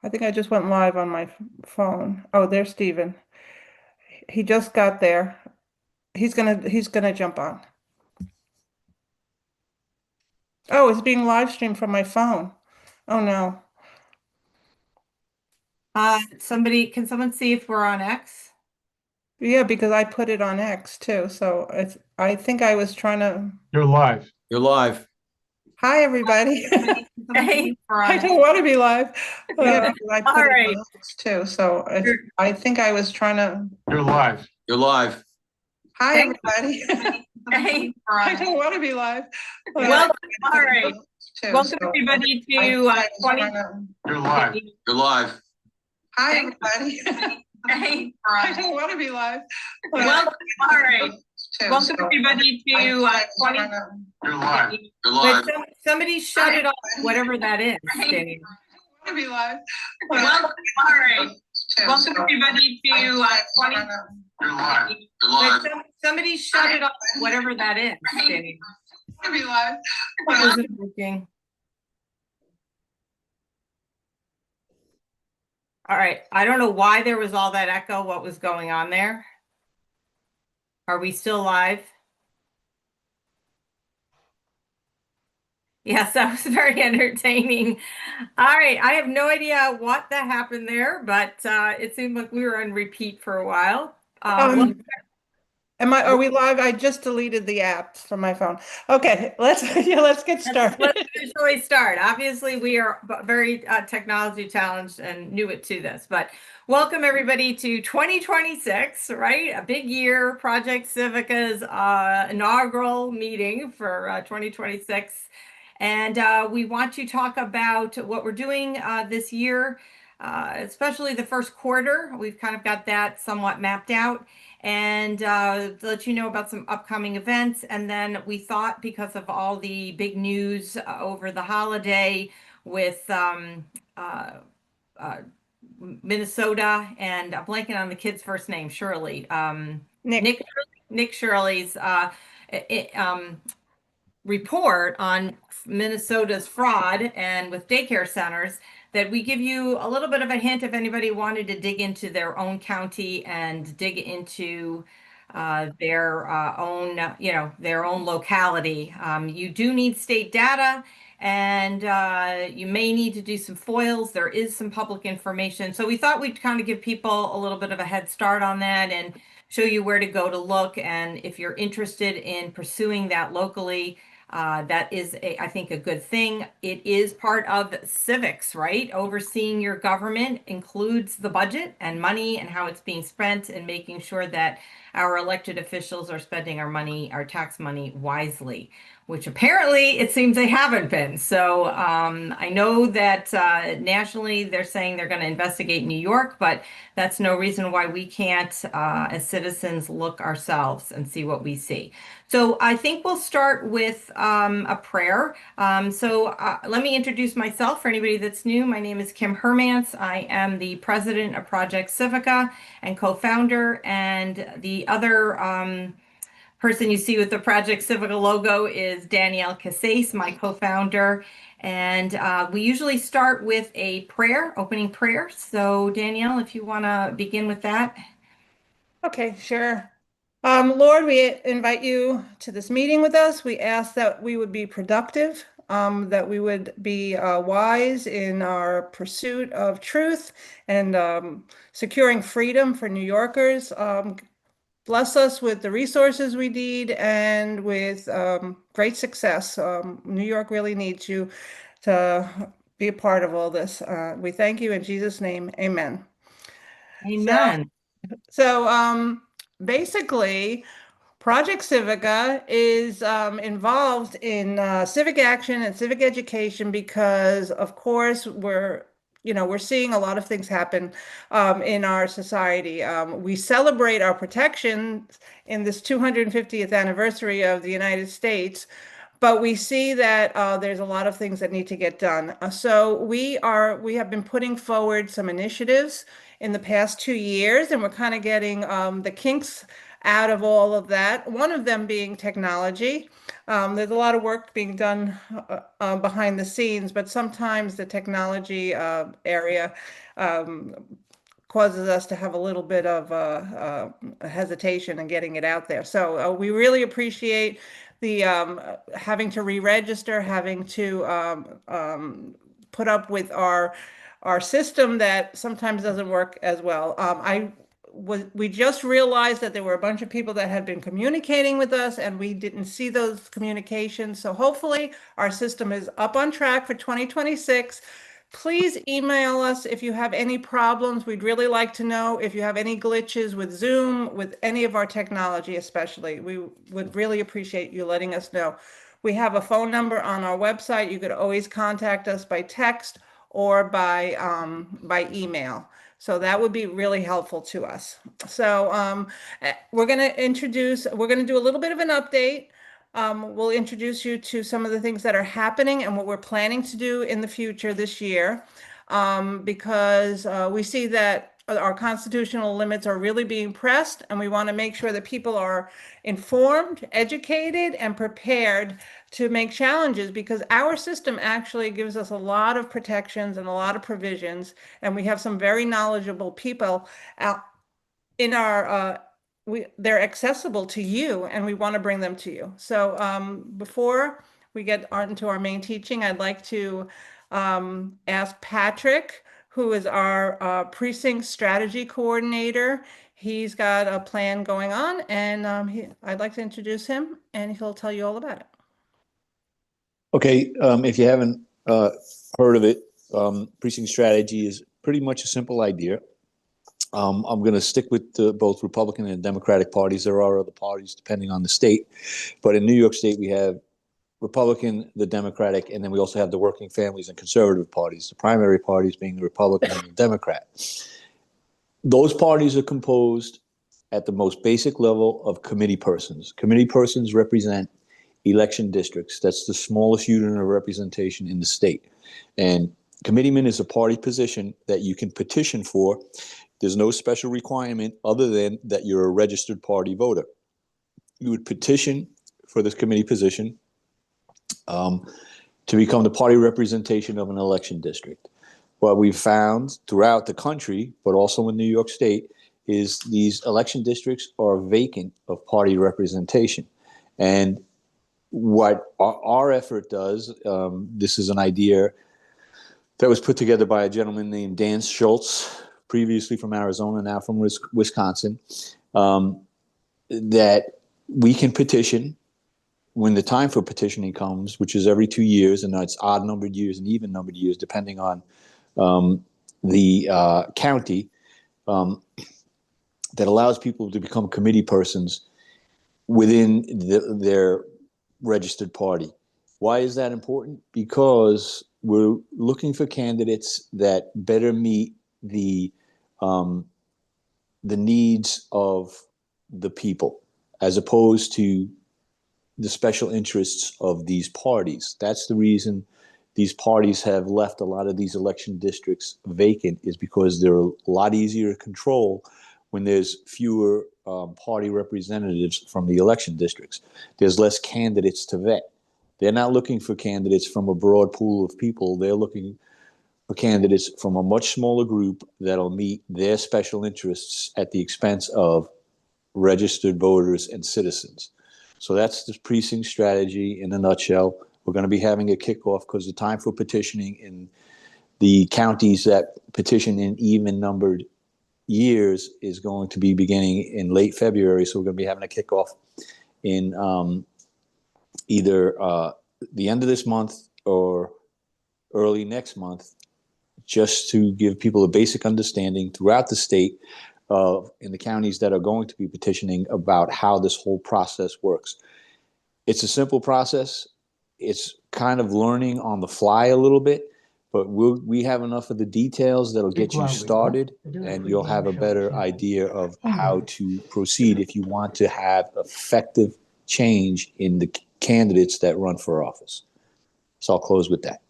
I think I just went live on my phone. Oh, there's Stephen. He just got there. He's gonna jump on. Oh, it's being live streamed from my phone. Oh no. Can someone see if we're on X? Yeah, because I put it on X too. So I think I was trying to. You're live. You're live. Hi, everybody. Hey, we're I on don't want to be live. Yeah. Because I All put it right. on X too. So I think I was trying to. You're live. You're live. Hi, Thank everybody. Hey, we're I on. don't want to be live. Welcome, all right. Too, Welcome so everybody I to think I was 20. trying to. You're live. You're live. Hi, Thank everybody. Hey, we're I on. don't want to be live. Welcome, all right. Too, Welcome so everybody I to think I was 20. trying to. You're live. You're But live. somebody shut it off, whatever that is, Dave. To be live. Welcome, all right. Welcome So everybody to I think I was 20. trying to. You're live. You're live. But somebody shut it off, whatever that is, Dave. To be live. Isn't working. All right, I don't know why there was all that echo, what was going on there? Are we still live? Yes, that was very entertaining. All right, I have no idea what that happened there, but it seemed like we were on repeat for a while. Well, Are we live? I just deleted the apps from my phone. Okay, let's get started. let's usually start. Obviously, we are very technology challenged and new to this, but welcome everybody to 2026, right? A big year, Project Civica's inaugural meeting for 2026. And we want to talk about what we're doing this year, especially the first quarter. We've kind of got that somewhat mapped out and let you know about some upcoming events. And then we thought, because of all the big news over the holiday with Minnesota, and I'm blanking on the kid's first name, Shirley, Nick. Nick Shirley's report on Minnesota's fraud and with daycare centers, that we give you a little bit of a hint if anybody wanted to dig into their own county and dig into their own, their own locality. You do need state data, and you may need to do some foils. There is some public information. So we thought we'd kind of give people a little bit of a head start on that and show you where to go to look. And if you're interested in pursuing that locally, that is, I think, a good thing. It is part of civics, right? Overseeing your government includes the budget and money and how it's being spent, and making sure that our elected officials are spending our money, our tax money, wisely, which apparently it seems they haven't been. So I know that nationally they're saying they're going to investigate New York, but that's no reason why we can't, as citizens, look ourselves and see what we see. So I think we'll start with a prayer. Let me introduce myself for anybody that's new. My name is Kim Hermance. I am the president of Project Civica and co-founder, and the other person you see with the Project Civica logo is Danielle Casase, my co-founder. And we usually start with a prayer, opening prayer. So Danielle, if you want to begin with that. Okay, sure. Lord, we invite you to this meeting with us. We ask that we would be productive, that we would be wise in our pursuit of truth and securing freedom for New Yorkers. Bless us with the resources we need and with great success. New York really needs you to be a part of all this. We thank you in Jesus' name. Amen. Amen. So basically, Project Civica is involved in civic action and civic education because, of course, we're seeing a lot of things happen in our society. We celebrate our protections in this 250th anniversary of the United States, but we see that there's a lot of things that need to get done. So we have been putting forward some initiatives in the past 2 years, and we're kind of getting the kinks out of all of that, one of them being technology. There's a lot of work being done behind the scenes, but sometimes the technology area um, causes us to have a little bit of hesitation in getting it out there. So we really appreciate the having to re-register, having to put up with our system that sometimes doesn't work as well. We just realized that there were a bunch of people that had been communicating with us and we didn't see those communications. So hopefully our system is up on track for 2026. Please email us if you have any problems. We'd really like to know if you have any glitches with Zoom, with any of our technology especially. We would really appreciate you letting us know. We have a phone number on our website. You could always contact us by text or by email. So that would be really helpful to us. So we're going to do a little bit of an update. We'll introduce you to some of the things that are happening and what we're planning to do in the future this year, because we see that our constitutional limits are really being pressed, and we want to make sure that people are informed, educated, and prepared to make challenges, because our system actually gives us a lot of protections and a lot of provisions, and we have some very knowledgeable people out in our they're accessible to you, and we want to bring them to you. So before we get into our main teaching, I'd like to ask Patrick, who is our precinct strategy coordinator. He's got a plan going on, and I'd like to introduce him, and he'll tell you all about it. Okay, if you haven't heard of it, precinct strategy is pretty much a simple idea. I'm going to stick with both Republican and Democratic parties. There are other parties depending on the state, but in New York State we have Republican, the Democratic, and then we also have the working families and conservative parties, the primary parties being the Republican and the Democrat. Those parties are composed at the most basic level of committee persons. Committee persons represent election districts. That's the smallest unit of representation in the state. And committeeman is a party position that you can petition for. There's no special requirement other than that you're a registered party voter. You would petition for this committee position to become the party representation of an election district. What we've found throughout the country, but also in New York State, is these election districts are vacant of party representation. And what our effort does, this is an idea that was put together by a gentleman named Dan Schultz, previously from Arizona, now from Wisconsin, that we can petition when the time for petitioning comes, which is every 2 years, and it's odd numbered years and even numbered years, depending on the county, that allows people to become committee persons within their registered party. Why is that important? Because we're looking for candidates that better meet the needs of the people, as opposed to the special interests of these parties. That's the reason these parties have left a lot of these election districts vacant, is because they're a lot easier to control when there's fewer party representatives from the election districts. There's less candidates to vet. They're not looking for candidates from a broad pool of people. They're looking for candidates from a much smaller group that'll meet their special interests at the expense of registered voters and citizens. So that's the precinct strategy in a nutshell. We're going to be having a kickoff because the time for petitioning in the counties that petition in even numbered years is going to be beginning in late February. So we're going to be having a kickoff in either the end of this month or early next month, just to give people a basic understanding throughout the state in the counties that are going to be petitioning about how this whole process works. It's a simple process. It's kind of learning on the fly a little bit, but we have enough of the details that'll get you started, and you'll have a better idea of how to proceed if you want to have effective change in the candidates that run for office. So I'll close with that.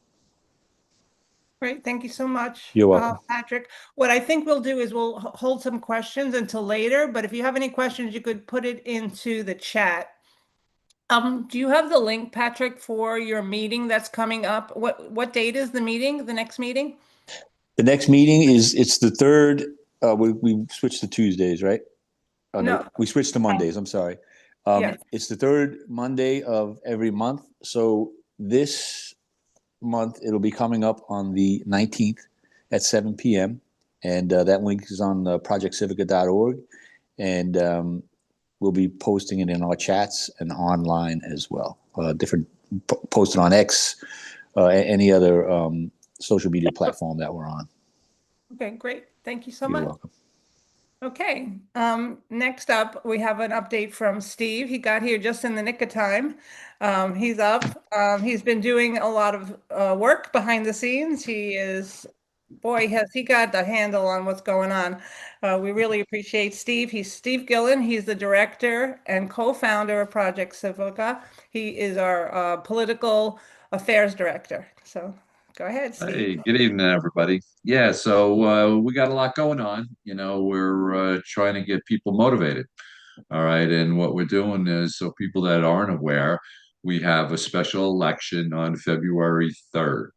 Great, thank you so much, You're welcome. Patrick. What I think we'll do is we'll hold some questions until later, but if you have any questions, you could put it into the chat. Do you have the link, Patrick, for your meeting that's coming up? What date is the meeting, the next meeting? The next meeting it's the third. We switched to Tuesdays, right? Oh, no, No, we switched to Mondays. I'm sorry. yes. It's the third Monday of every month. So this month it'll be coming up on the 19th at 7 p.m. And that link is on projectcivica.org. And we'll be posting it in our chats and online as well. Posted on X, any other social media platform that we're on. Okay, great. Thank you so You're much. welcome. Okay, next up, we have an update from Steve. He got here just in the nick of time. He's up. He's been doing a lot of work behind the scenes. Boy, has he got the handle on what's going on. We really appreciate Steve. He's Steve Gillen. He's the director and co-founder of Project Civica. He is our political affairs director. So go ahead, Steve. Hey, good evening, everybody. Yeah, so we got a lot going on. You know, we're trying to get people motivated. All right. And what we're doing is, so people that aren't aware, we have a special election on February 3rd.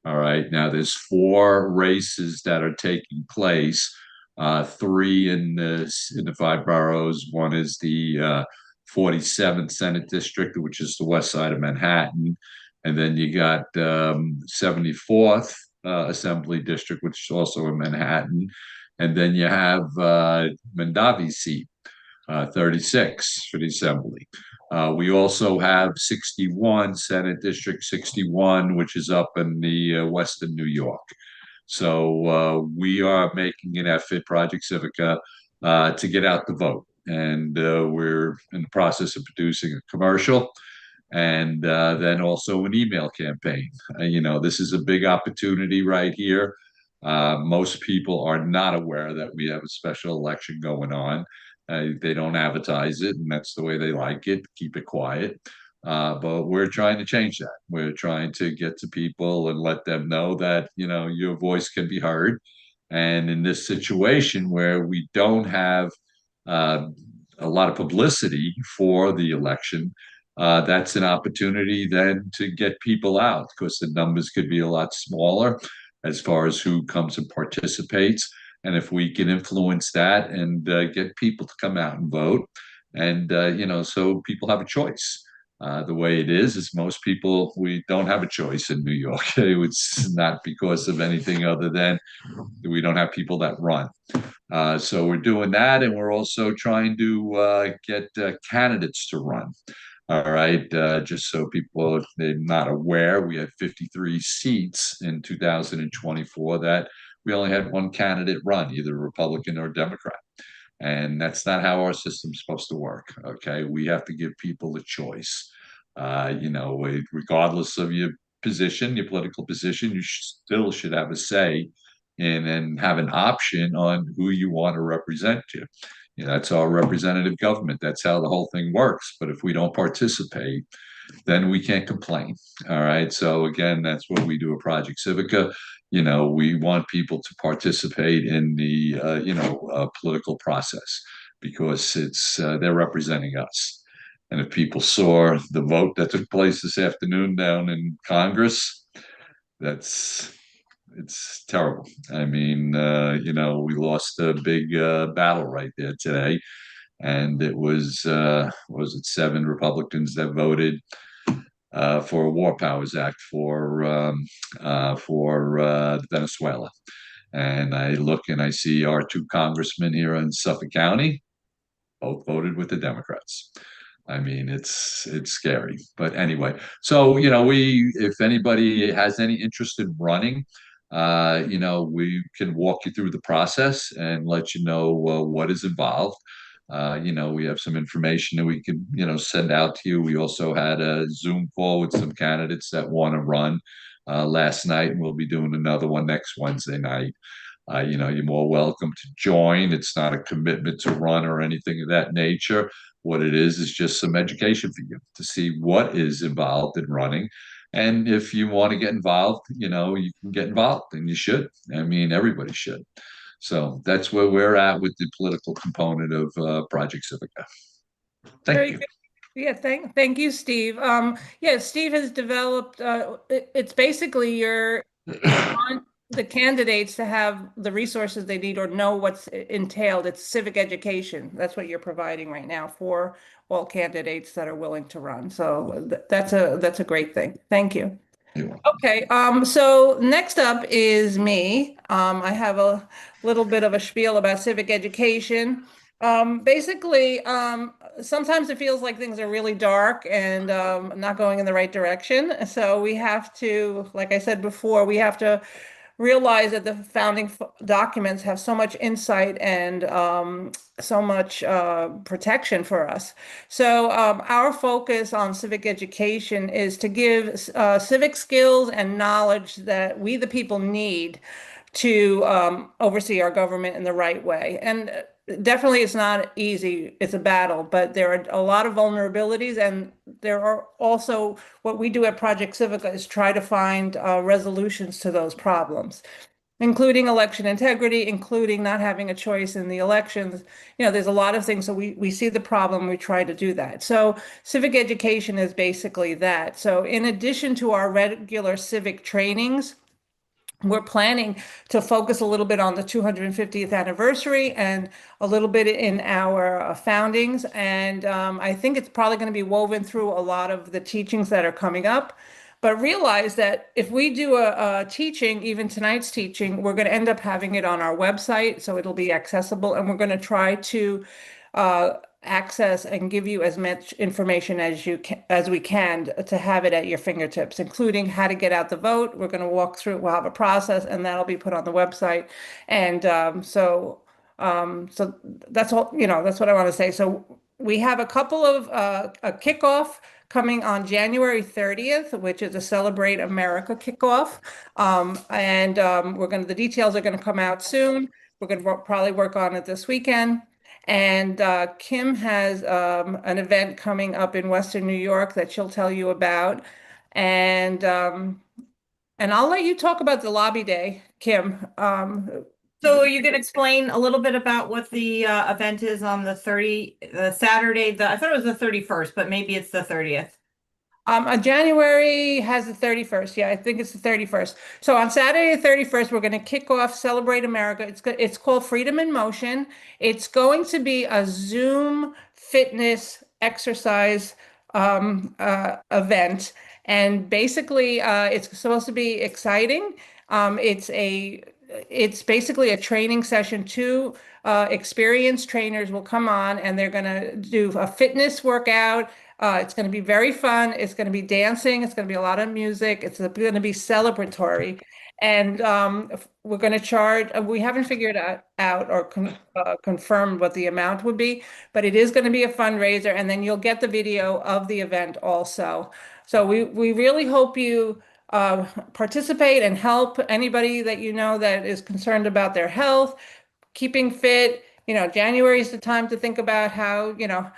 All right. Now, there's four races that are taking place. Three in the five boroughs. One is the 47th Senate District, which is the west side of Manhattan. And then you got 74th Assembly District, which is also in Manhattan. And then you have Mandavi's seat, 36 for the Assembly. We also have 61, Senate District 61, which is up in the Western New York. So we are making an effort, Project Civica, to get out the vote. And we're in the process of producing a commercial and then also an email campaign. You know, this is a big opportunity right here. Most people are not aware that we have a special election going on. They don't advertise it, and that's the way they like it. Keep it quiet. But we're trying to change that. We're trying to get to people and let them know that, you know, your voice can be heard. And in this situation where we don't have uh, a lot of publicity for the election, that's an opportunity then to get people out because the numbers could be a lot smaller as far as who comes and participates. And if we can influence that and get people to come out and vote, and you know, so people have a choice. The way it is most people, we don't have a choice in New York. It's not because of anything other than we don't have people that run. So we're doing that, and we're also trying to get candidates to run. All right, just so people they're not aware, we had 53 seats in 2024 that we only had one candidate run, either Republican or Democrat. And that's not how our system's supposed to work. Okay, we have to give people a choice. You know, regardless of your position, your political position, you still should have a say in and have an option on who you want to represent you. You know, that's our representative government. That's how the whole thing works. But if we don't participate, then we can't complain. All right. So again, that's what we do at Project Civica. You know, we want people to participate in the political process because it's they're representing us. And if people saw the vote that took place this afternoon down in Congress, it's terrible. I mean, you know, we lost a big battle right there today, and it was it 7 Republicans that voted for a War Powers Act for Venezuela. And I look and I see our 2 congressmen here in Suffolk County both voted with the Democrats. I mean, it's scary. But anyway, so you know, if anybody has any interest in running, you know, we can walk you through the process and let you know what is involved. You know, we have some information that we could, you know, send out to you. We also had a Zoom call with some candidates that want to run last night, and we'll be doing another one next Wednesday night. You know, you're more welcome to join. It's not a commitment to run or anything of that nature. What it is just some education for you to see what is involved in running And if you want to get involved, you know, you can get involved, and you should. I mean, everybody should. So that's where we're at with the political component of Project Civica. Thank Very you. good. Yeah, thank you, Steve. Yeah, Steve has developed, it's basically you want the candidates to have the resources they need or know what's entailed. It's civic education. That's what you're providing right now for all candidates that are willing to run. So that's a great thing. Thank you. Okay, so next up is me. I have a little bit of a spiel about civic education. Basically, sometimes it feels like things are really dark and not going in the right direction. So we have to, like I said before, we have to realize that the founding documents have so much insight and so much protection for us. So our focus on civic education is to give civic skills and knowledge that we, the people, need to oversee our government in the right way. And definitely it's not easy. It's a battle, but there are a lot of vulnerabilities, and there are also what we do at Project Civica is try to find resolutions to those problems, including election integrity, including not having a choice in the elections. You know, there's a lot of things. So we see the problem, we try to do that. So civic education is basically that. So in addition to our regular civic trainings, we're planning to focus a little bit on the 250th anniversary and a little bit in our foundings. And I think it's probably going to be woven through a lot of the teachings that are coming up. But realize that if we do a teaching, even tonight's teaching, we're going to end up having it on our website, so it'll be accessible. And we're going to try to access and give you as much information as we can to have it at your fingertips, including how to get out the vote. We're going to walk through, we'll have a process, and that'll be put on the website. And so that's all, you know, that's what I want to say. So we have a couple of a kickoff coming on January 30th, which is a Celebrate America kickoff. The details are going to come out soon. We're going to probably work on it this weekend. And Kim has an event coming up in Western New York that she'll tell you about. And I'll let you talk about the lobby day, Kim. So you can explain a little bit about what the event is on the Saturday, I thought it was the 31st, but maybe it's the 30th. January has the 31st. Yeah, I think it's the 31st. So on Saturday, the 31st, we're going to kick off Celebrate America. It's called Freedom in Motion. It's going to be a Zoom fitness exercise event. And basically, it's supposed to be exciting. It's basically a training session. Two experienced trainers will come on, and they're going to do a fitness workout. It's going to be very fun. It's going to be dancing. It's going to be a lot of music. It's going to be celebratory. And we're going to charge, we haven't figured out or confirmed what the amount would be, but it is going to be a fundraiser. And then you'll get the video of the event also. So we really hope you participate and help anybody that you know that is concerned about their health, keeping fit. You know, January is the time to think about how, you know,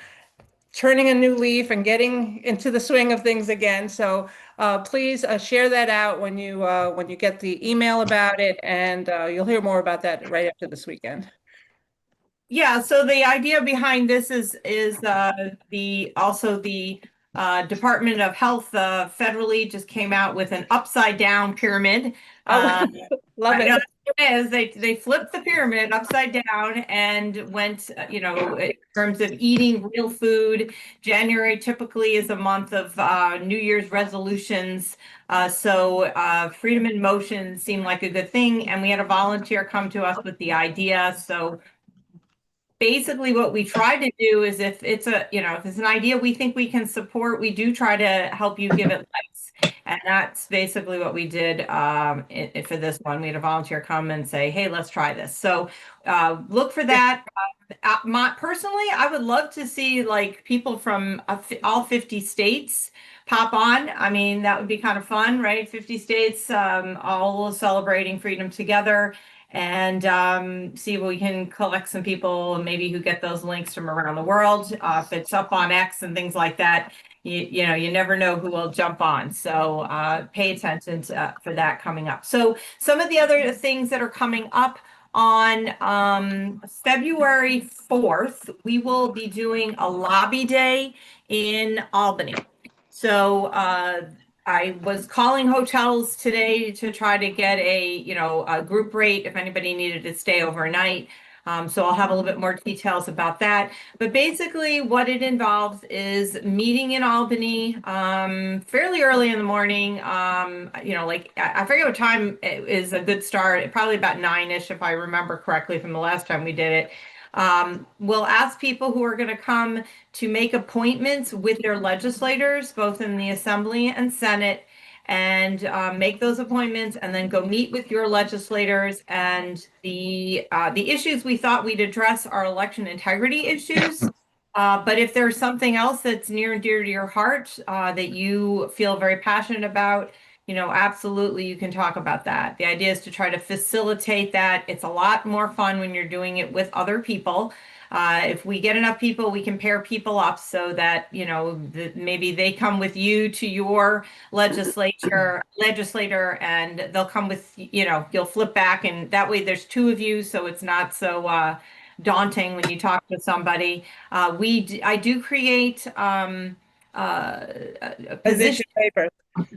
turning a new leaf and getting into the swing of things again. So please share that out when you get the email about it, and you'll hear more about that right after this weekend. Yeah, so the idea behind this is the Department of Health federally just came out with an upside down pyramid. Oh, love I know it. that's what it is. They flipped the pyramid upside down and went, you know, in terms of eating real food. January typically is a month of New Year's resolutions. So Freedom in Motion seemed like a good thing. And we had a volunteer come to us with the idea. So basically what we try to do is if it's an idea we think we can support, we do try to help you give it legs. And that's basically what we did for this one. We had a volunteer come and say, hey, let's try this. So look for that. Personally, I would love to see like people from all 50 states pop on. I mean, that would be kind of fun, right? 50 states all celebrating freedom together. and see if we can collect some people maybe who get those links from around the world. If it's up on X and things like that, you know, you never know who will jump on. So pay attention for that coming up. So some of the other things that are coming up on February 4th, we will be doing a lobby day in Albany. So I was calling hotels today to try to get a group rate if anybody needed to stay overnight. So I'll have a little bit more details about that. But basically, what it involves is meeting in Albany fairly early in the morning. Like I forget what time is a good start. Probably about 9-ish, if I remember correctly from the last time we did it. We'll ask people who are going to come to make appointments with their legislators, both in the Assembly and Senate, and make those appointments, and then go meet with your legislators. And the issues we thought we'd address are election integrity issues. But if there's something else that's near and dear to your heart that you feel very passionate about, absolutely you can talk about that. The idea is to try to facilitate that. It's a lot more fun when you're doing it with other people. If we get enough people, we can pair people up so that, maybe they come with you to your legislator, and they'll come with, you'll flip back, and that way there's two of you, so it's not so daunting when you talk to somebody. I do create Position papers.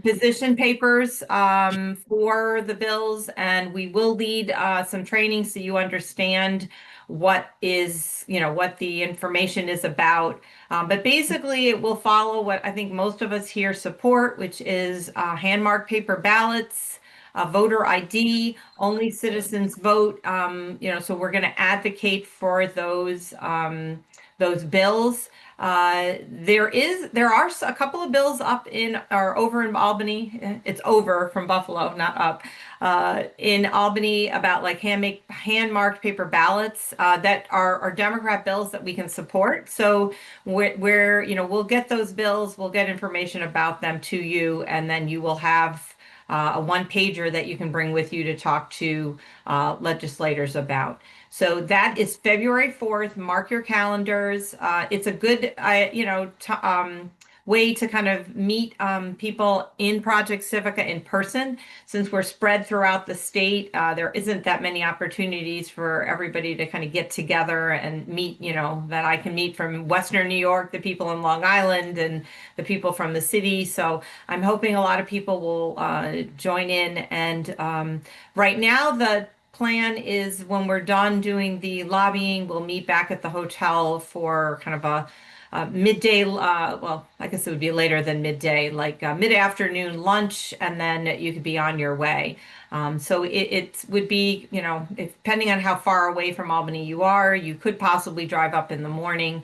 position papers for the bills, and we will lead some training so you understand what the information is about. But basically, it will follow what I think most of us here support, which is hand-marked paper ballots, voter ID, only citizens vote. So we're going to advocate for those bills. There are a couple of bills over in Albany. It's over from Buffalo, not up. In Albany about like hand-marked paper ballots that are Democrat bills that we can support. So we'll get those bills, we'll get information about them to you, and then you will have a one-pager that you can bring with you to talk to legislators about. So that is February 4th. Mark your calendars. It's a good, way to kind of meet people in Project Civica in person. Since we're spread throughout the state, there isn't that many opportunities for everybody to kind of get together and meet, that I can meet from Western New York, the people in Long Island, and the people from the city. So I'm hoping a lot of people will join in. And right now, the plan is when we're done doing the lobbying, we'll meet back at the hotel for kind of a midday, well, I guess it would be later than midday, like mid-afternoon lunch, and then you could be on your way. So it would be, depending on how far away from Albany you are, you could possibly drive up in the morning,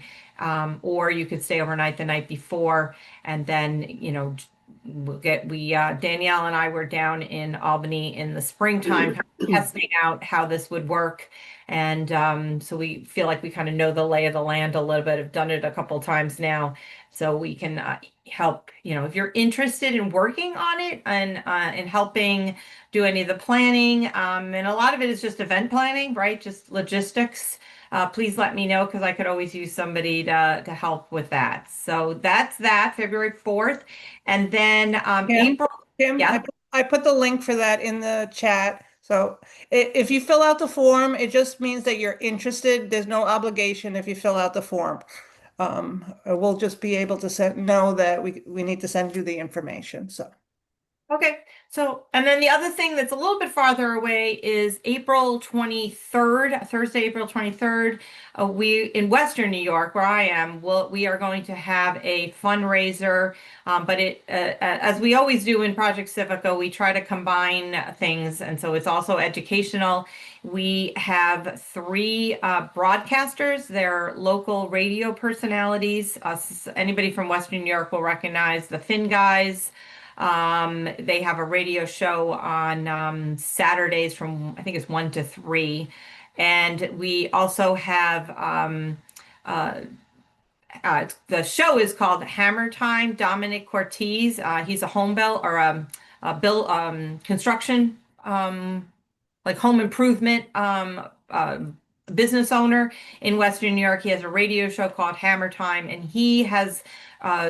or you could stay overnight the night before, and then, Danielle and I were down in Albany in the springtime, kind of testing out how this would work. And so we feel like we kind of know the lay of the land a little bit, have done it a couple times now. So we can help, if you're interested in working on it and helping do any of the planning. And a lot of it is just event planning, right? Just logistics. Please let me know, because I could always use somebody to help with that. So that's that, February 4th. And then April. Kim, Yeah. I put the link for that in the chat. So if you fill out the form, it just means that you're interested. There's no obligation if you fill out the form. We'll just be able to know that we need to send you the information. So. Okay. So, and then the other thing that's a little bit farther away is April 23rd, Thursday, April 23rd. In Western New York, where I am, we are going to have a fundraiser. But as we always do in Project Civica, we try to combine things. And so it's also educational. We have 3 broadcasters. They're local radio personalities. Anybody from Western New York will recognize the Finn Guys. They have a radio show on Saturdays from, I think it's 1 to 3. And we also have the show is called Hammer Time. Dominic Cortez, he's a home build or a construction like home improvement business owner in Western New York. He has a radio show called Hammer Time, and he has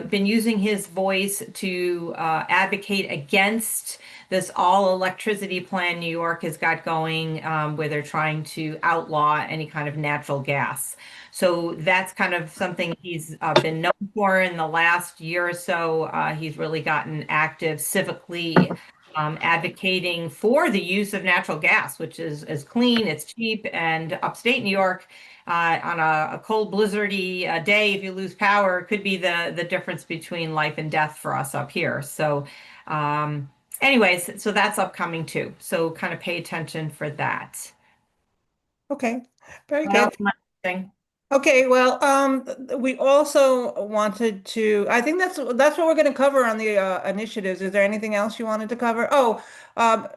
been using his voice to advocate against this all electricity plan New York has got going, where they're trying to outlaw any kind of natural gas. So that's kind of something he's been known for in the last year or so. He's really gotten active civically, advocating for the use of natural gas, which is clean, it's cheap, and upstate New York, on a cold blizzardy day, if you lose power, it could be the difference between life and death for us up here. So, anyways, so that's upcoming too. So kind of pay attention for that. Okay, very What else good. am I missing? Okay, well, we also wanted to, I think that's what we're going to cover on the initiatives. Is there anything else you wanted to cover? Oh, um,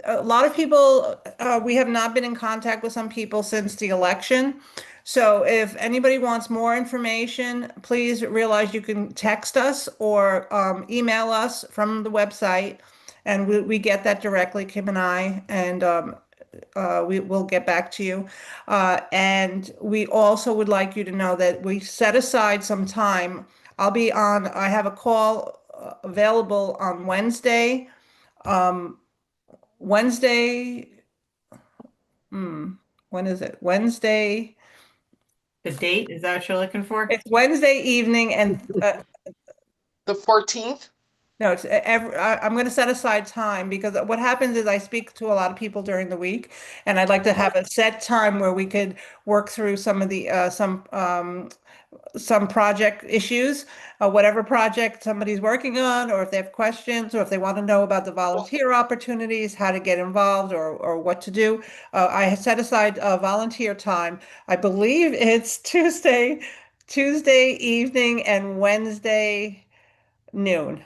a lot of people, we have not been in contact with some people since the election. So if anybody wants more information, please realize you can text us or email us from the website, and we get that directly, Kim and I, and we will get back to you. And we also would like you to know that we set aside some time. I have a call available on Wednesday. Wednesday, hmm, when is it? Wednesday. The date, is that what you're looking for? It's Wednesday evening, and The 14th? no, I'm going to set aside time because what happens is I speak to a lot of people during the week, and I'd like to have a set time where we could work through some of the some project issues, whatever project somebody's working on, or if they have questions, or if they want to know about the volunteer opportunities, how to get involved, or what to do. I have set aside volunteer time. I believe it's Tuesday evening and Wednesday noon.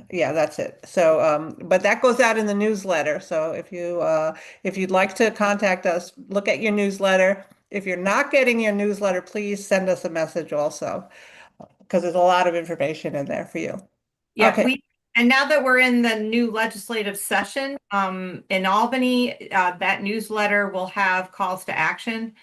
Yeah, that's it. So, but that goes out in the newsletter. So if you'd like to contact us, look at your newsletter. If you're not getting your newsletter, please send us a message also, because there's a lot of information in there for you. Yeah, Okay. and now that we're in the new legislative session, in Albany, that newsletter will have calls to action.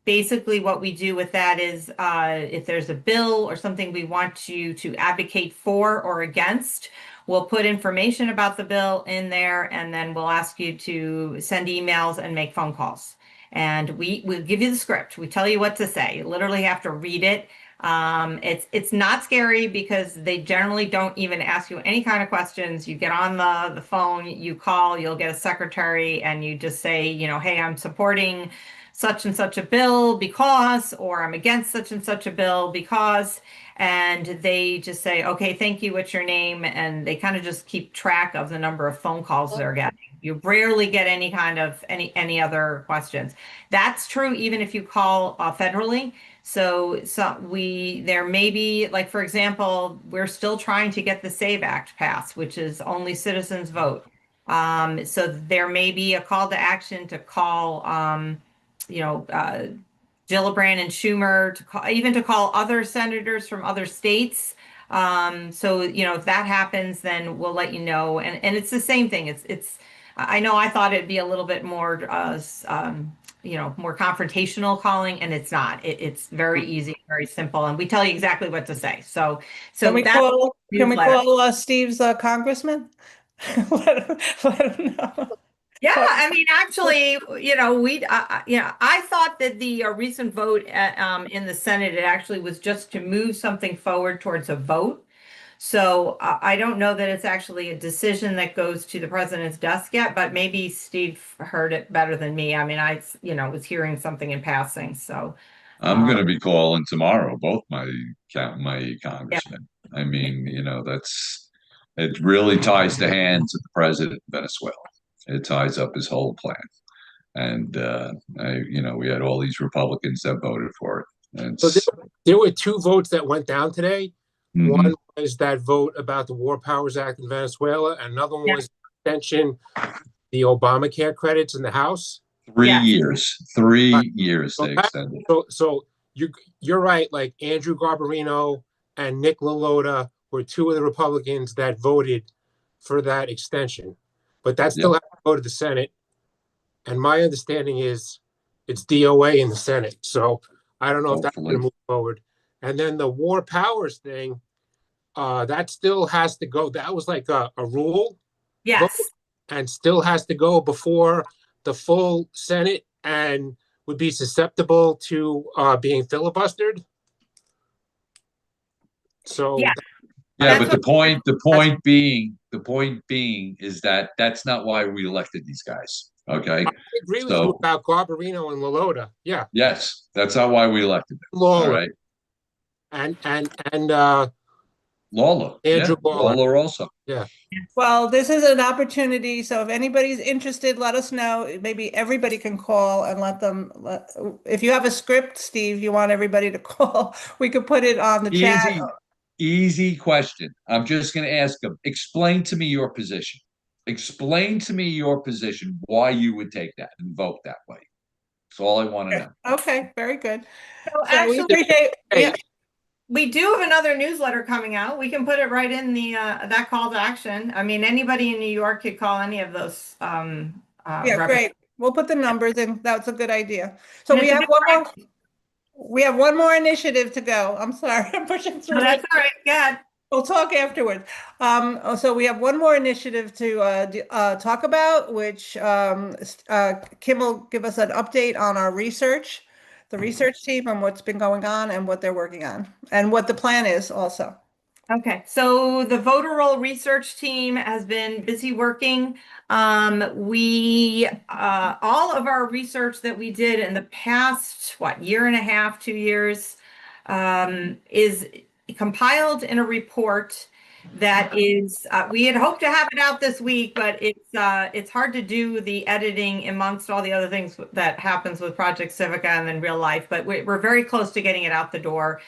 Basically what we do with that is, if there's a bill or something we want you to advocate for or against, we'll put information about the bill in there, and then we'll ask you to send emails and make phone calls. And we'll give you the script. We tell you what to say. You literally have to read it. It's not scary because they generally don't even ask you any kind of questions. You get on the phone, you call, you'll get a secretary, and you just say, you know, hey, I'm supporting such and such a bill because, or I'm against such and such a bill because, and they just say, okay, thank you, what's your name? And they kind of just keep track of the number of phone calls they're getting. You rarely get any kind of any other questions. That's true even if you call federally. So there may be, like, for example, we're still trying to get the SAVE Act passed, which is only citizens vote. So there may be a call to action to call, you know, Gillibrand and Schumer, even to call other senators from other states. So, you know, if that happens, then we'll let you know. And it's the same thing. I know I thought it'd be a little bit more, you know, more confrontational calling, and it's not. It's very easy, very simple, and we tell you exactly what to say. So Can we that's can we newsletter. call Steve's congressman? Let him know. Yeah, I mean, actually, you know, I thought that the recent vote in the Senate, it actually was just to move something forward towards a vote. So I don't know that it's actually a decision that goes to the president's desk yet, but maybe Steve heard it better than me. I mean, you know, was hearing something in passing. So I'm going to be calling tomorrow, both my congressmen. I mean, you know, it really ties the hands of the president of Venezuela. It ties up his whole plan. And, you know, we had all these Republicans that voted for it. And So there were two votes that went down today. Mhm. One was that vote about the War Powers Act in Venezuela. And another one was extension the Obamacare credits in the House. 3 Yes. years. 3 years they extended. So you're right. Like Andrew Garbarino and Nick LaLota were two of the Republicans that voted for that extension, but that still has to go to the Senate And my understanding is it's DOA in the Senate. So I don't know if that's going to Hopefully. move forward. And then the War Powers thing, that still has to go. That was like a rule vote Yes. and still has to go before the full Senate and would be susceptible to being filibustered. So Yeah. Yeah, That's but the point being is that that's not why we elected these guys. Okay. I agree with you So about Garbarino and Lolota. Yeah, yes, that's not why we elected them. All Lawler right. and Lawler. Andrew Yeah. Lawler. Lawler also. Yeah. Well, this is an opportunity, so if anybody's interested, let us know. Maybe everybody can call and if you have a script, Steve, you want everybody to call, we could put it on the chat. Easy question. I'm just going to ask them, explain to me your position. Explain to me your position, why you would take that and vote that way. That's all I want to know. Okay, very good. So So we actually, appreciate, yeah, we do have another newsletter coming out. We can put it right in the that call to action. I mean, anybody in New York could call any of those. yeah, great. We'll put the numbers in. That's a good idea. So And we it's a have good one more, practice. we have one more initiative to go. I'm sorry, I'm pushing through. No, that's all right. Good. We'll talk afterwards. So we have one more initiative to talk about, which Kim will give us an update on our research, the research team, and what's been going on and what they're working on, and what the plan is also. Okay, so the voter roll research team has been busy working. We all of our research that we did in the past, year and a half, 2 years, is compiled in a report that is, we had hoped to have it out this week, but it's hard to do the editing amongst all the other things that happens with Project Civica and in real life, but we're very close to getting it out the door.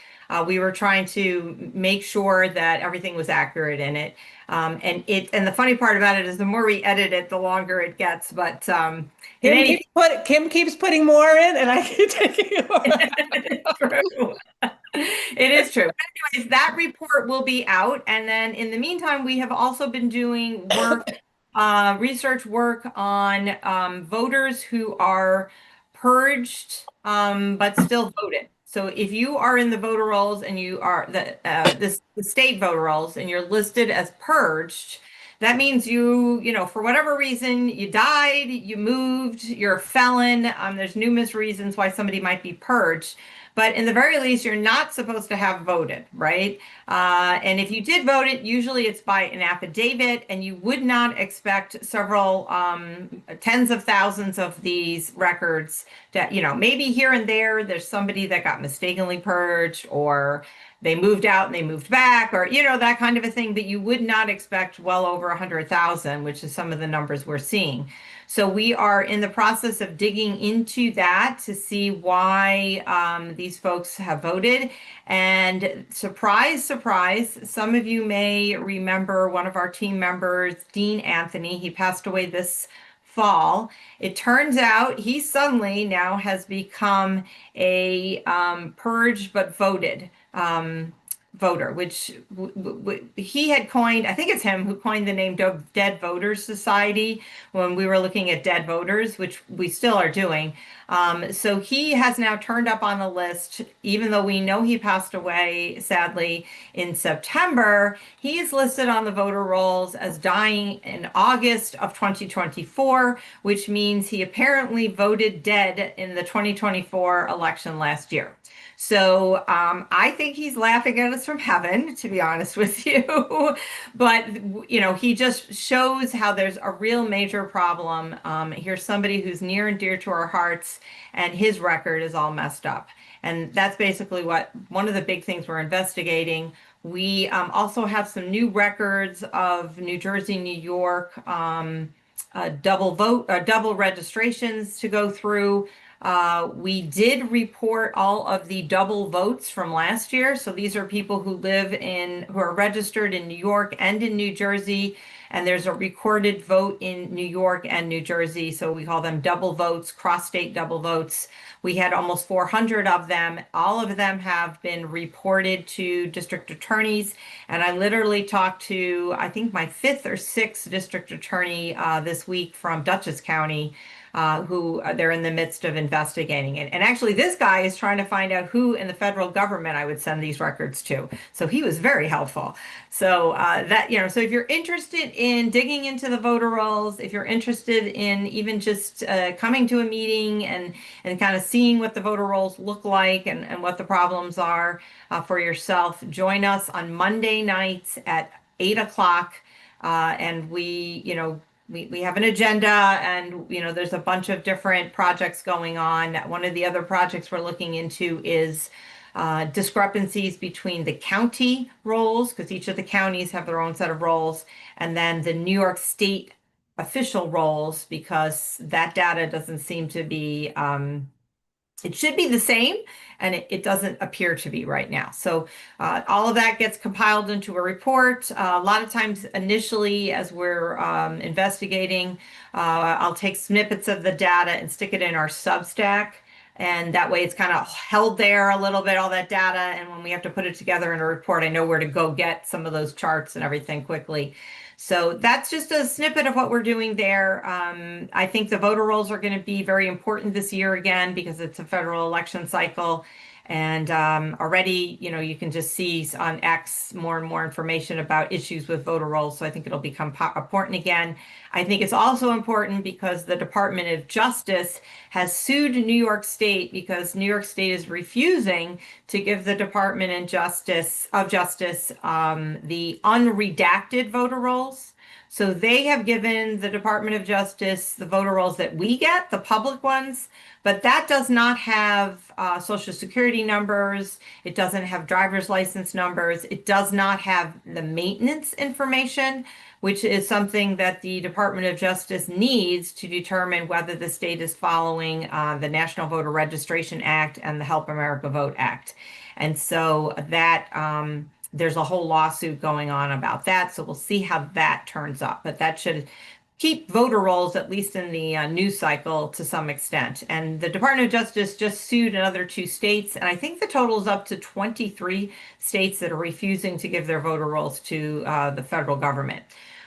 We were trying to make sure that everything was accurate in it. And the funny part about it is the more we edit it, the longer it gets. But Kim keeps putting more in, and I keep taking more. True. It is true. Anyways, that report will be out. And then in the meantime, we have also been doing research work on voters who are purged but still voted. So if you are in the voter rolls and you are the state voter rolls and you're listed as purged, that means you for whatever reason, you died, you moved, you're a felon. There's numerous reasons why somebody might be purged. But in the very least, you're not supposed to have voted, right? And if you did vote it, usually it's by an affidavit, and you would not expect several tens of thousands of these records that, maybe here and there's somebody that got mistakenly purged, or they moved out and they moved back, or, that kind of a thing. But you would not expect well over 100,000, which is some of the numbers we're seeing. So we are in the process of digging into that to see why these folks have voted. And surprise, surprise, some of you may remember one of our team members, Dean Anthony. He passed away this fall. It turns out he suddenly now has become a purged but voted voter, which he had coined. I think it's him who coined the name Dead Voters Society when we were looking at dead voters, which we still are doing. So he has now turned up on the list, even though we know he passed away, sadly, in September. He is listed on the voter rolls as dying in August of 2024, which means he apparently voted dead in the 2024 election last year. So I think he's laughing at us from heaven, to be honest with you. But, he just shows how there's a real major problem. Here's somebody who's near and dear to our hearts, and his record is all messed up. And that's basically one of the big things we're investigating. We also have some new records of New Jersey, New York, double registrations to go through. We did report all of the double votes from last year. So these are people who are registered in New York and in New Jersey. And there's a recorded vote in New York and New Jersey. So we call them double votes, cross-state double votes. We had almost 400 of them. All of them have been reported to district attorneys. And I literally talked to, I think, my 5th or 6th district attorney this week from Dutchess County, who they're in the midst of investigating it. And actually, this guy is trying to find out who in the federal government I would send these records to. So he was very helpful. So so if you're interested in digging into the voter rolls, if you're interested in even just coming to a meeting and kind of seeing what the voter rolls look like and what the problems are for yourself, join us on Monday nights at 8 o'clock. And we have an agenda, and there's a bunch of different projects going on. One of the other projects we're looking into is discrepancies between the county rolls, because each of the counties have their own set of rolls, and then the New York State official rolls, because that data doesn't seem to be it should be the same, and it doesn't appear to be right now. So all of that gets compiled into a report. A lot of times initially, as we're investigating, I'll take snippets of the data and stick it in our Substack. And that way it's kind of held there a little bit, all that data. And when we have to put it together in a report, I know where to go get some of those charts and everything quickly. So that's just a snippet of what we're doing there. I think the voter rolls are going to be very important this year again, because it's a federal election cycle. And already, you can just see on X more and more information about issues with voter rolls. So I think it'll become important again. I think it's also important because the Department of Justice has sued New York State because New York State is refusing to give the Department of Justice the unredacted voter rolls. So they have given the Department of Justice the voter rolls that we get, the public ones, but that does not have Social Security numbers. It doesn't have driver's license numbers. It does not have the maintenance information, which is something that the Department of Justice needs to determine whether the state is following the National Voter Registration Act and the Help America Vote Act. And so that there's a whole lawsuit going on about that. So we'll see how that turns up. But that should keep voter rolls, at least in the news cycle, to some extent. And the Department of Justice just sued another 2 states. And I think the total is up to 23 states that are refusing to give their voter rolls to the federal government,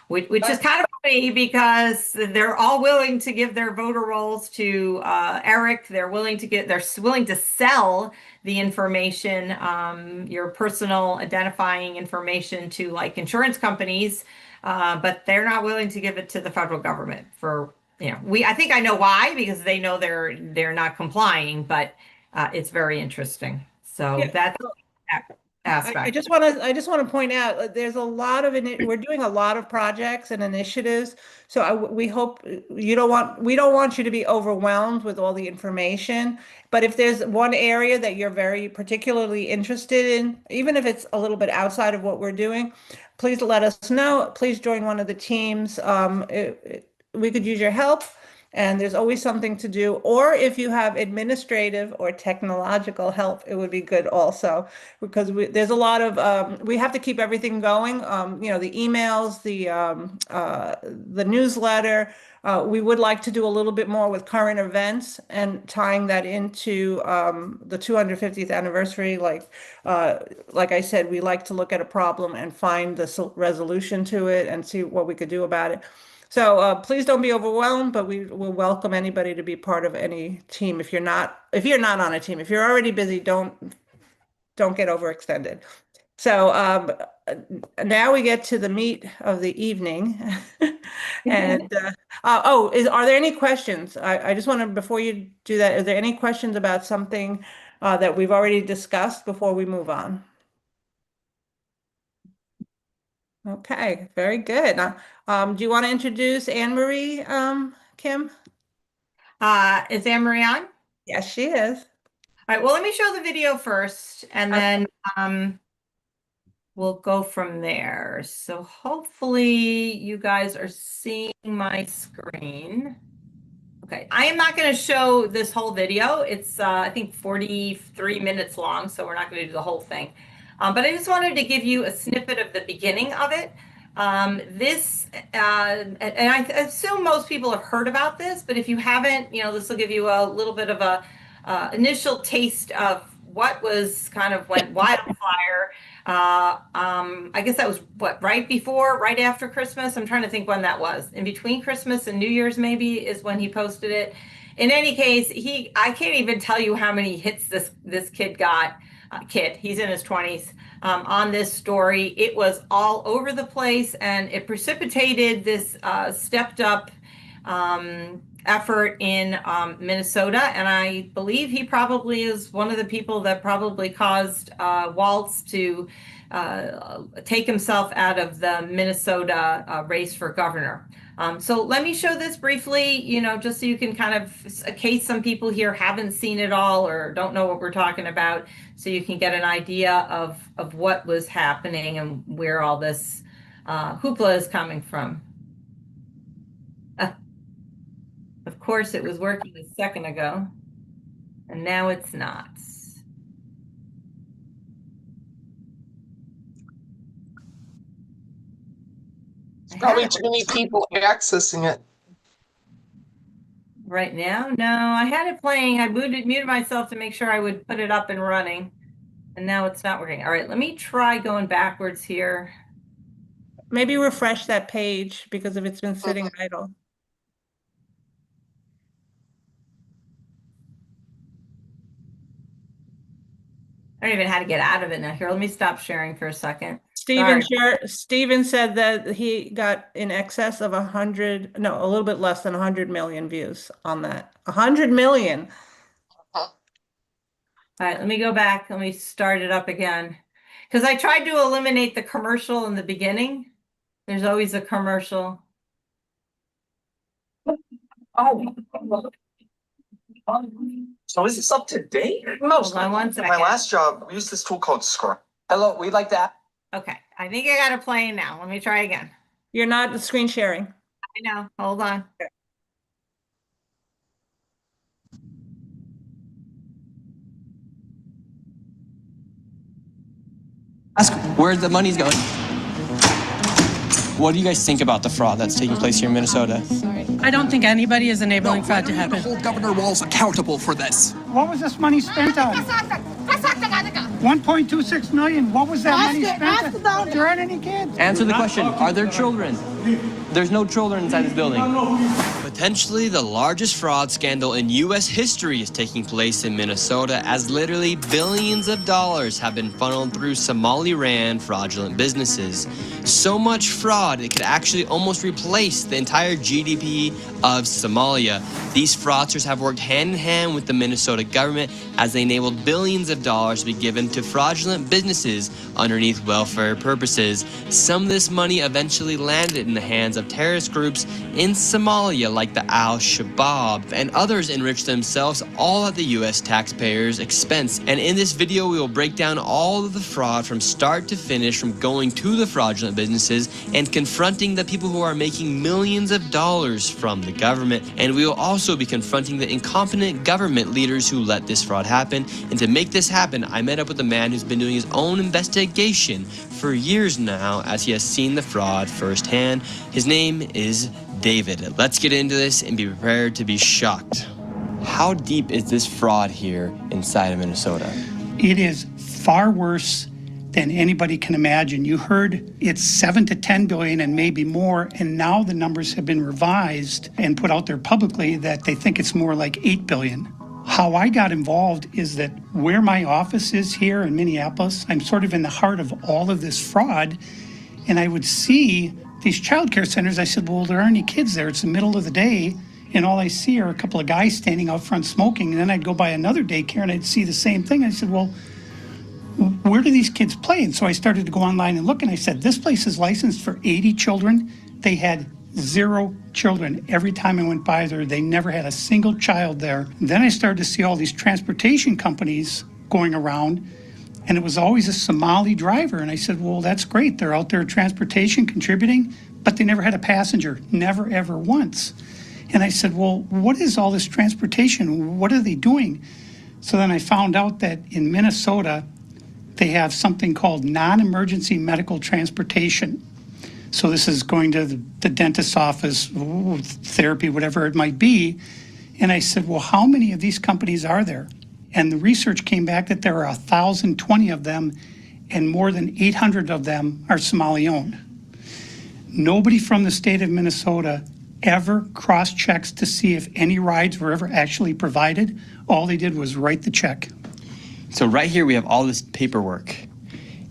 which is kind of funny because they're all willing to give their voter rolls to Eric. They're willing to sell the information, your personal identifying information, to like insurance companies. But they're not willing to give it to the federal government I think I know why, because they know they're not complying, but it's very interesting. So Yeah. that's that aspect. I just want to point out there's a lot of we're doing a lot of projects and initiatives. So we hope we don't want you to be overwhelmed with all the information. But if there's one area that you're very particularly interested in, even if it's a little bit outside of what we're doing, please let us know. Please join one of the teams. We could use your help. And there's always something to do. Or if you have administrative or technological help, it would be good also, because there's a lot of we have to keep everything going. The emails, the newsletter. We would like to do a little bit more with current events and tying that into the 250th anniversary. Like I said, we like to look at a problem and find the resolution to it and see what we could do about it. So please don't be overwhelmed, but we will welcome anybody to be part of any team. If you're not on a team, if you're already busy, don't get overextended. So now we get to the meat of the evening. And are there any questions? I just want to, before you do that, is there any questions about something that we've already discussed before we move on? Okay, very good. Do you want to introduce Anne Marie, Kim? Is Anne Marie on? Yes, she is. All right, well, let me show the video first, and then we'll go from there. So hopefully you guys are seeing my screen. Okay, I am not going to show this whole video. It's, I think, 43 minutes long, so we're not going to do the whole thing. But I just wanted to give you a snippet of the beginning of it. And I assume most people have heard about this, but if you haven't, this will give you a little bit of a initial taste of what was kind of went wildfire I guess that was what, right after Christmas? I'm trying to think when that was. In between Christmas and New Year's maybe is when he posted it. In any case, I can't even tell you how many hits this kid got. He's in his 20s, on this story. It was all over the place, and it precipitated this stepped up effort in Minnesota. And I believe he probably is one of the people that probably caused Waltz to take himself out of the Minnesota race for governor. So let me show this briefly, just so you can kind of, in case some people here haven't seen it all or don't know what we're talking about, so you can get an idea of what was happening and where all this hoopla is coming from. Of course, it was working a second ago, and now it's not. Probably too many people accessing it. Right now? No, I had it playing. I muted myself to make sure I would put it up and running, and now it's not working. All right, let me try going backwards here. Maybe refresh that page because if it's been sitting idle. I don't even know how to get out of it now. Here, let me stop sharing for a second. Steven said that he got in excess of a little bit less than 100 million views on that. 100 million. All right, let me go back. Let me start it up again. Because I tried to eliminate the commercial in the beginning. There's always a commercial. Oh. So is this up to date? No, Hold on one second. my last job, we used this tool called Scrum. Hello, we like that. Okay, I think I got it playing now. Let me try again. You're not screen sharing. I know. Hold on. Ask where the money's going. What do you guys think about the fraud that's taking place here in Minnesota? I don't think anybody is enabling fraud to happen. Hold Governor Walz accountable for this. What was this money spent on? 1.26 million. What was that money spent on? There aren't any kids. Answer the question. Are there children? There's no children inside this building. Potentially the largest fraud scandal in U.S. history is taking place in Minnesota, as literally billions of dollars have been funneled through Somali-ran fraudulent businesses. So much fraud, it could actually almost replace the entire GDP of Somalia. These fraudsters have worked hand in hand with the Minnesota government as they enabled billions of dollars to be given to fraudulent businesses underneath welfare purposes. Some of this money eventually landed in the hands of terrorist groups in Somalia like the Al-Shabaab, and others enriched themselves all at the U.S. taxpayers' expense. And in this video, we will break down all of the fraud from start to finish, from going to the fraudulent businesses and confronting the people who are making millions of dollars from the government. And we will also be confronting the incompetent government leaders who let this fraud happen. And to make this happen, I met up with a man who's been doing his own investigation for years now, as he has seen the fraud firsthand. His name is David. Let's get into this and be prepared to be shocked. How deep is this fraud here inside of Minnesota? It is far worse than anybody can imagine. You heard it's 7 to 10 billion and maybe more, and now the numbers have been revised and put out there publicly that they think it's more like 8 billion. How I got involved is that where my office is here in Minneapolis, I'm sort of in the heart of all of this fraud, and I would see these childcare centers. I said, well, there aren't any kids there. It's the middle of the day, and all I see are a couple of guys standing out front smoking. And then I'd go by another daycare and I'd see the same thing. I said, well, where do these kids play? And so I started to go online and look, and I said, this place is licensed for 80 children. They had 0 children. Every time I went by there, they never had a single child there. Then I started to see all these transportation companies going around, and it was always a Somali driver. And I said, well, that's great. They're out there transportation, contributing, but they never had a passenger, never, ever once. And I said, well, what is all this transportation? What are they doing? So then I found out that in Minnesota, they have something called non-emergency medical transportation. So this is going to the dentist's office, therapy, whatever it might be. And I said, well, how many of these companies are there? And the research came back that there are 1,020 of them, and more than 800 of them are Somali-owned. Nobody from the state of Minnesota ever cross-checks to see if any rides were ever actually provided. All they did was write the check. So right here we have all this paperwork.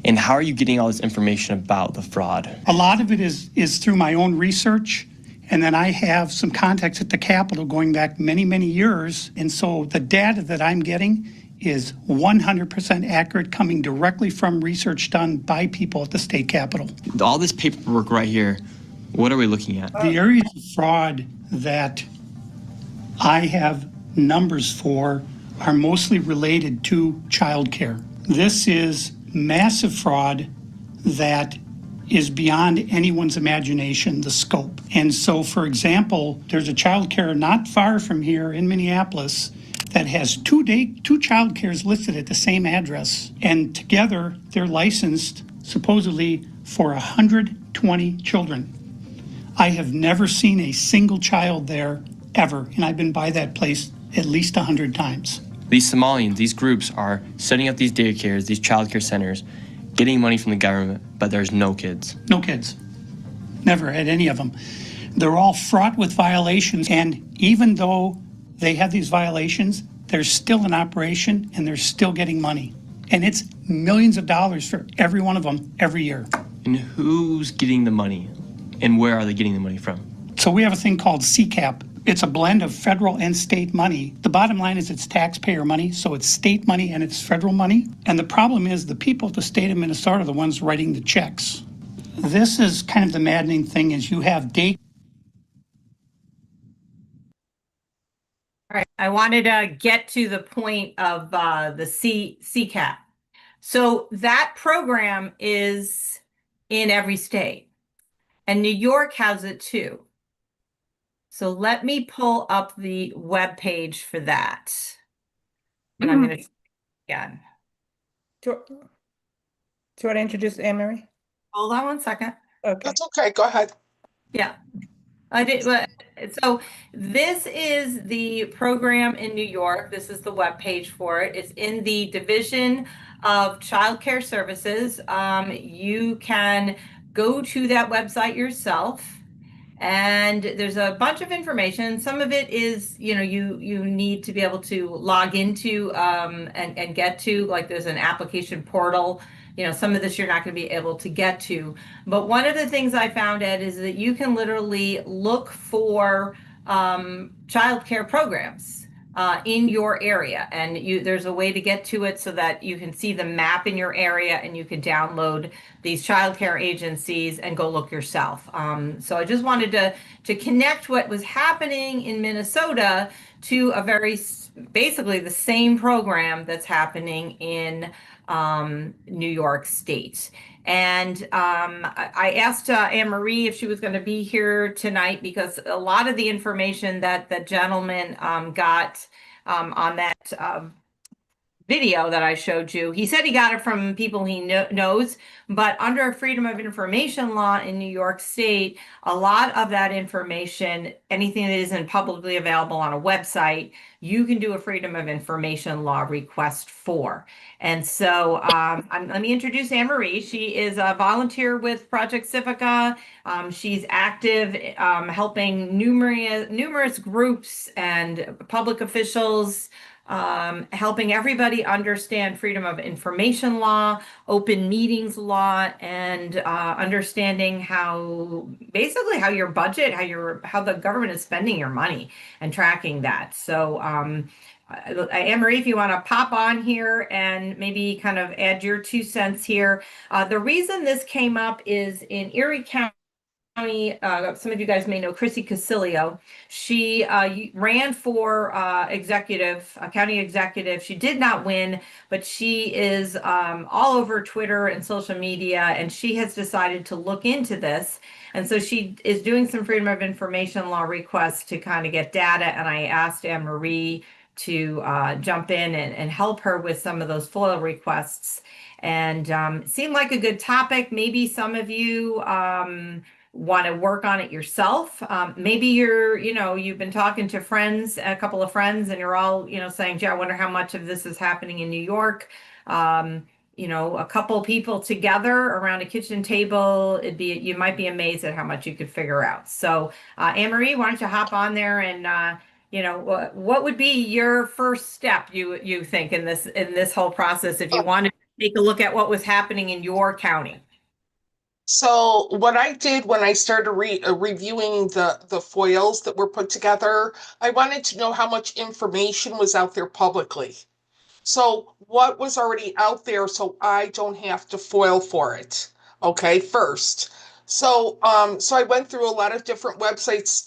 And how are you getting all this information about the fraud? A lot of it is through my own research, and then I have some contacts at the Capitol going back many, many years. And so the data that I'm getting is 100% accurate, coming directly from research done by people at the state Capitol. All this paperwork right here, what are we looking at? The areas of fraud that I have numbers for are mostly related to childcare. This is massive fraud that is beyond anyone's imagination, the scope. And so, for example, there's a childcare not far from here in Minneapolis that has two childcares listed at the same address, and together they're licensed supposedly for 120 children. I have never seen a single child there ever, and I've been by that place at least 100 times. These Somalians, these groups are setting up these daycares, these childcare centers, getting money from the government, but there's no kids. No kids. Never at any of them. They're all fraught with violations, and even though they have these violations, they're still in operation and they're still getting money. And it's millions of dollars for every one of them every year. And who's getting the money? And where are they getting the money from? So we have a thing called CCAP. It's a blend of federal and state money. The bottom line is it's taxpayer money, so it's state money and it's federal money. And the problem is the people at the state of Minnesota are the ones writing the checks. This is kind of the maddening thing is you have day. All right, I wanted to get to the point of the CCAP. So that program is in every state, and New York has it too. So let me pull up the web page for that. And I'm going to again. Do you want to introduce Anne Marie? Hold on one second. Okay. That's okay. Go ahead. Yeah, I did. So this is the program in New York. This is the web page for it. It's in the Division of Child Care Services. You can go to that website yourself, and there's a bunch of information. Some of it is, you need to be able to log into and get to, like there's an application portal. Some of this you're not going to be able to get to. But one of the things I found, Ed, is that you can literally look for child care programs in your area. And there's a way to get to it so that you can see the map in your area and you can download these child care agencies and go look yourself. So I just wanted to connect what was happening in Minnesota to basically the same program that's happening in New York State. And I asked Anne Marie if she was going to be here tonight because a lot of the information that the gentleman got on that video that I showed you, he said he got it from people he knows, but under Freedom of Information law in New York State, a lot of that information, anything that isn't publicly available on a website, you can do a Freedom of Information law request for. And so let me introduce Anne Marie. She is a volunteer with Project Civica. She's active helping numerous groups and public officials, helping everybody understand Freedom of Information law, open meetings law, and understanding how your budget, how the government is spending your money and tracking that. So Anne Marie, if you want to pop on here and maybe kind of add your 2 cents here. The reason this came up is in Erie County. Some of you guys may know Chrissy Casilio. She ran for county executive. She did not win, but she is all over Twitter and social media, and she has decided to look into this. And so she is doing some Freedom of Information law requests to kind of get data. And I asked Anne Marie to jump in and help her with some of those FOIL requests. And it seemed like a good topic. Maybe some of you want to work on it yourself. Maybe you've been talking to friends, a couple of friends, and you're all, saying, gee, I wonder how much of this is happening in New York. a couple people together around a kitchen table, you might be amazed at how much you could figure out. So, Anne Marie, why don't you hop on there and what would be your first step you think in this whole process if you wanted to take a look at what was happening in your county? So what I did when I started reviewing the foils that were put together, I wanted to know how much information was out there publicly. So what was already out there so I don't have to foil for it. Okay, first. So I went through a lot of different websites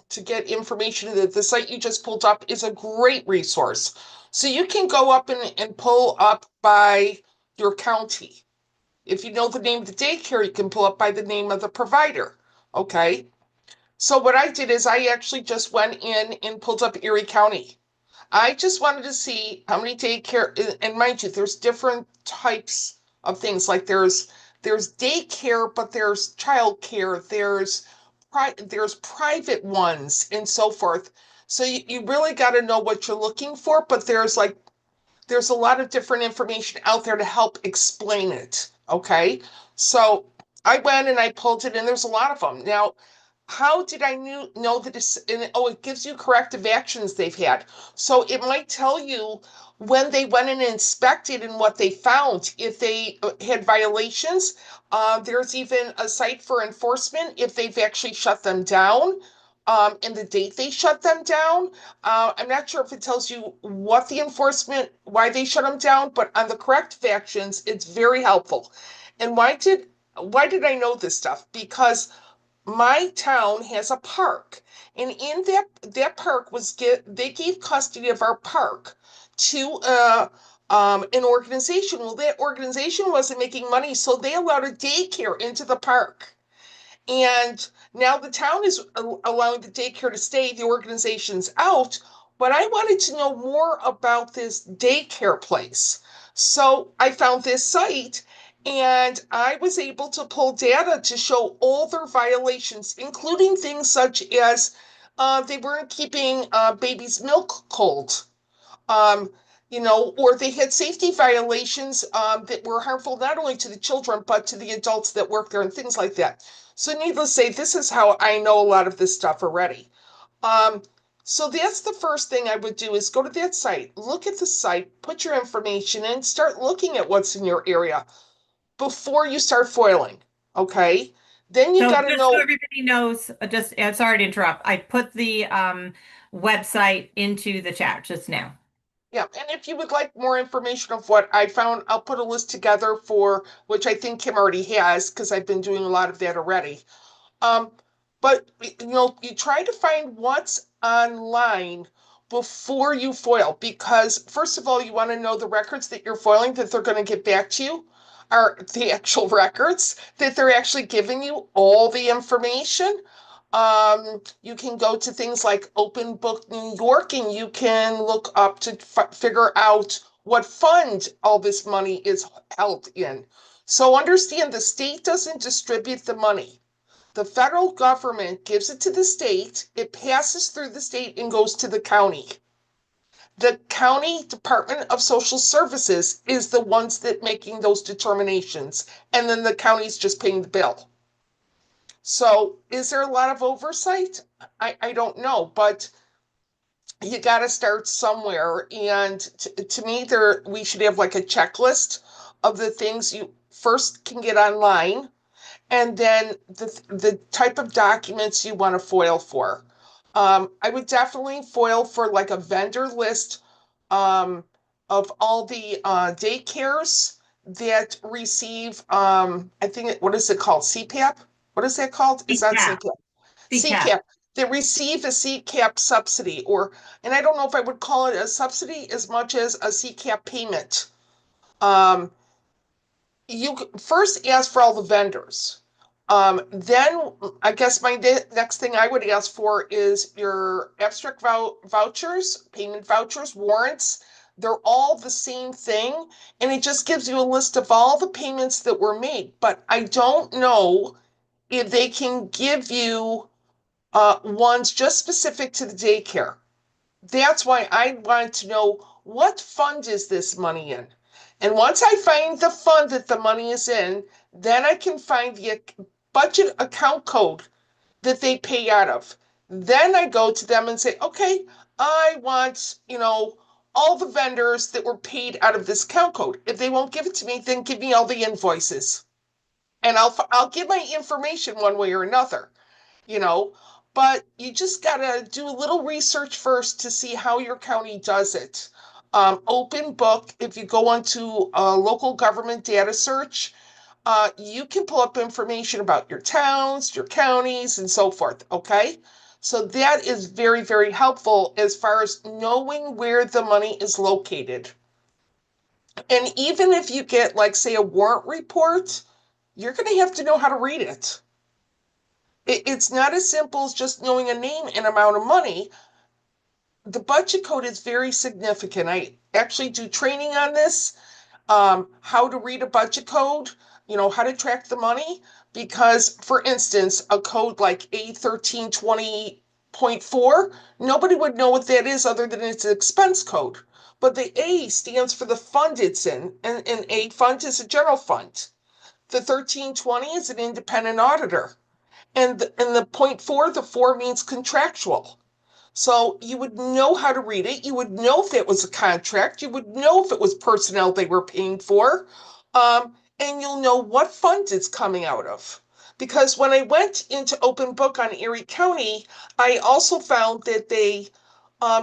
to get information. The site you just pulled up is a great resource. So you can go up and pull up by your county. If you know the name of the daycare, you can pull up by the name of the provider. Okay. So what I did is I actually just went in and pulled up Erie County. I just wanted to see how many daycare, and mind you, there's different types of things. Like there's daycare, but there's childcare, there's private ones and so forth. So you really got to know what you're looking for, but there's a lot of different information out there to help explain it. Okay. So I went and I pulled it, and there's a lot of them. Now, how did I know that it gives you corrective actions they've had. So it might tell you when they went in and inspected and what they found, if they had violations. There's even a site for enforcement if they've actually shut them down, and the date they shut them down. I'm not sure if it tells you what the enforcement, why they shut them down, but on the corrective actions, it's very helpful. And why did I know this stuff? Because my town has a park, and in that park they gave custody of our park to an organization. Well, that organization wasn't making money, so they allowed a daycare into the park. And now the town is allowing the daycare to stay, the organization's out, but I wanted to know more about this daycare place. So I found this site, and I was able to pull data to show all their violations, including things such as they weren't keeping baby's milk cold. Um, or they had safety violations that were harmful not only to the children, but to the adults that work there and things like that. So needless to say, this is how I know a lot of this stuff already. Um, so that's the first thing I would do is go to that site, look at the site, put your information in, start looking at what's in your area before you start foiling. Okay. Then you So got to just so know. everybody knows, sorry to interrupt. I put the website into the chat just now. Yeah, and if you would like more information of what I found, I'll put a list together for which I think Kim already has because I've been doing a lot of that already. Um, but you try to find what's online before you foil because first of all, you want to know the records that you're foiling that they're going to get back to you are the actual records that they're actually giving you all the information. You can go to things like Open Book New York and you can look up to figure out what fund all this money is held in. So understand the state doesn't distribute the money. The federal government gives it to the state, it passes through the state and goes to the county. The county Department of Social Services is the ones that making those determinations, and then the county's just paying the bill. So is there a lot of oversight? I don't know, but you got to start somewhere. And to me, we should have like a checklist of the things you first can get online, and then the type of documents you want to foil for. I would definitely foil for like a vendor list of all the daycares that receive, I think, what is it called? CPAP? What is that called? Is that CCAP. CPAP? CCAP. CCAP. That receive a CCAP subsidy, and I don't know if I would call it a subsidy as much as a CCAP payment. You first ask for all the vendors. Then I guess my next thing I would ask for is your abstract vouchers, payment vouchers, warrants. They're all the same thing, and it just gives you a list of all the payments that were made. But I don't know if they can give you ones just specific to the daycare. That's why I wanted to know what fund is this money in? And once I find the fund that the money is in, then I can find the budget account code that they pay out of. Then I go to them and say, okay, I want, all the vendors that were paid out of this account code. If they won't give it to me, then give me all the invoices. And I'll give my information one way or another, but you just gotta do a little research first to see how your county does it. Open book, if you go onto a local government data search, you can pull up information about your towns, your counties, and so forth, okay? So that is very, very helpful as far as knowing where the money is located. And even if you get, like, say, a warrant report, you're going to have to know how to read it. It's not as simple as just knowing a name and amount of money. The budget code is very significant. I actually do training on this, how to read a budget code, how to track the money. Because, for instance, a code like A1320.4, nobody would know what that is other than it's an expense code. But the A stands for the fund it's in, and a fund is a general fund. The 1320 is an independent auditor. And the .4, the 4 means contractual. So you would know how to read it. You would know if it was a contract. You would know if it was personnel they were paying for. And you'll know what fund it's coming out of. Because when I went into Open Book on Erie County, I also found that they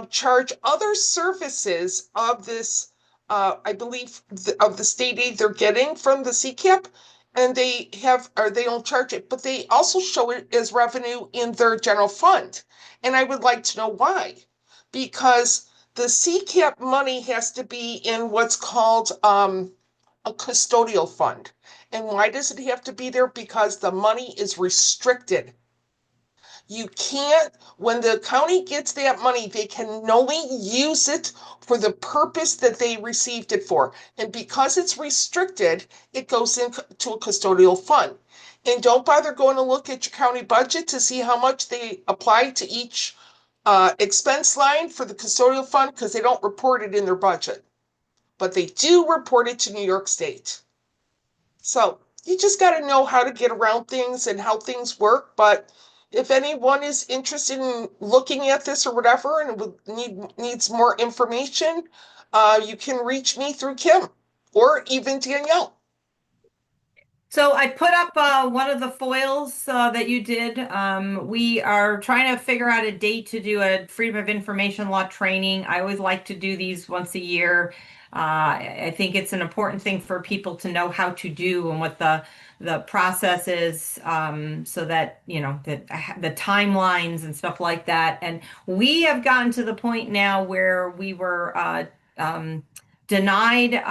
charge other services of this, I believe, of the state aid they're getting from the CCAP, and they don't charge it, but they also show it as revenue in their general fund. And I would like to know why. Because the CCAP money has to be in what's called a custodial fund. And why does it have to be there? Because the money is restricted. You can't, when the county gets that money, they can only use it for the purpose that they received it for. And because it's restricted, it goes into a custodial fund. And don't bother going to look at your county budget to see how much they apply to each expense line for the custodial fund, because they don't report it in their budget. But they do report it to New York State. So you just got to know how to get around things and how things work. But if anyone is interested in looking at this or whatever and needs more information, you can reach me through Kim or even Danielle. So I put up one of the foils that you did. We are trying to figure out a date to do a Freedom of Information Law training. I always like to do these once a year. I think it's an important thing for people to know how to do and what the process is, so that, that the timelines and stuff like that. And we have gotten to the point now where we were denied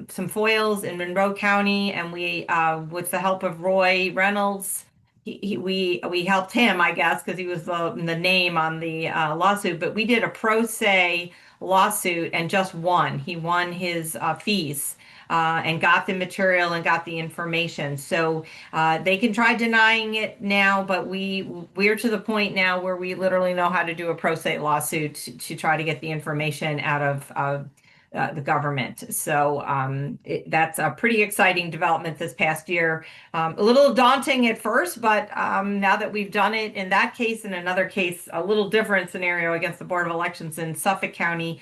some foils in Monroe County, and we, with the help of Roy Reynolds, we helped him, I guess, because he was the name on the lawsuit. But we did a pro se lawsuit and just won. He won his fees and got the material and got the information. So they can try denying it now, but we're to the point now where we literally know how to do a pro se lawsuit to try to get the information out of the government. So that's a pretty exciting development this past year. A little daunting at first, but now that we've done it in that case, in another case, a little different scenario against the Board of Elections in Suffolk County,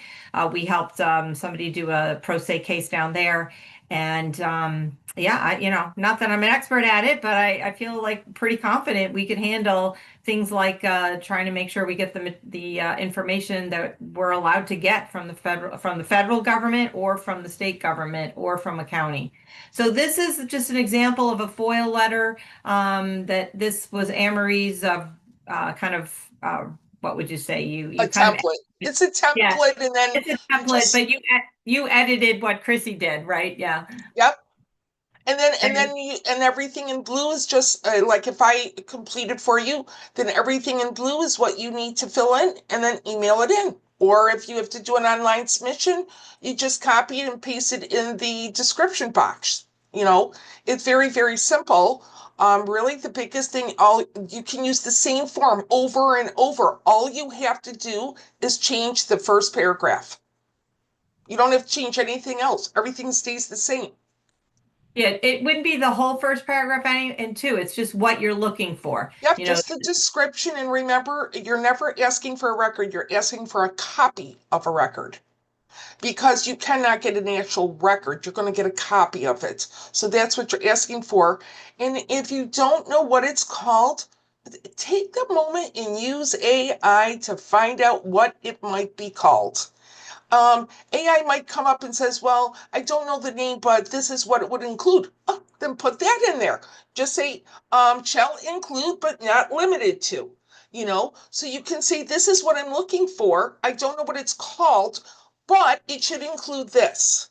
we helped somebody do a pro se case down there. And yeah, not that I'm an expert at it, but I feel like pretty confident we could handle things like trying to make sure we get the information that we're allowed to get from the federal government or from the state government or from a county. So this is just an example of a FOIL letter that this was Anne-Marie's kind of what would you say? You a kind template. It's a template, yeah, and then it's a template, but you edited what Chrissy did, right? Yeah. Yep. And everything in blue is just like if I complete it for you, then everything in blue is what you need to fill in and then email it in. Or if you have to do an online submission, you just copy it and paste it in the description box. It's very, very simple. Really, the biggest thing, you can use the same form over and over. All you have to do is change the first paragraph. You don't have to change anything else. Everything stays the same. Yeah, it wouldn't be the whole first paragraph and two. It's just what you're looking for. Yep, You know, just the description. And remember, you're never asking for a record. You're asking for a copy of a record because you cannot get an actual record. You're going to get a copy of it. So that's what you're asking for. And if you don't know what it's called, take a moment and use AI to find out what it might be called. AI might come up and says, well, I don't know the name, but this is what it would include. Oh, then put that in there. Just say, shall include, but not limited to, so you can say, this is what I'm looking for. I don't know what it's called, but it should include this.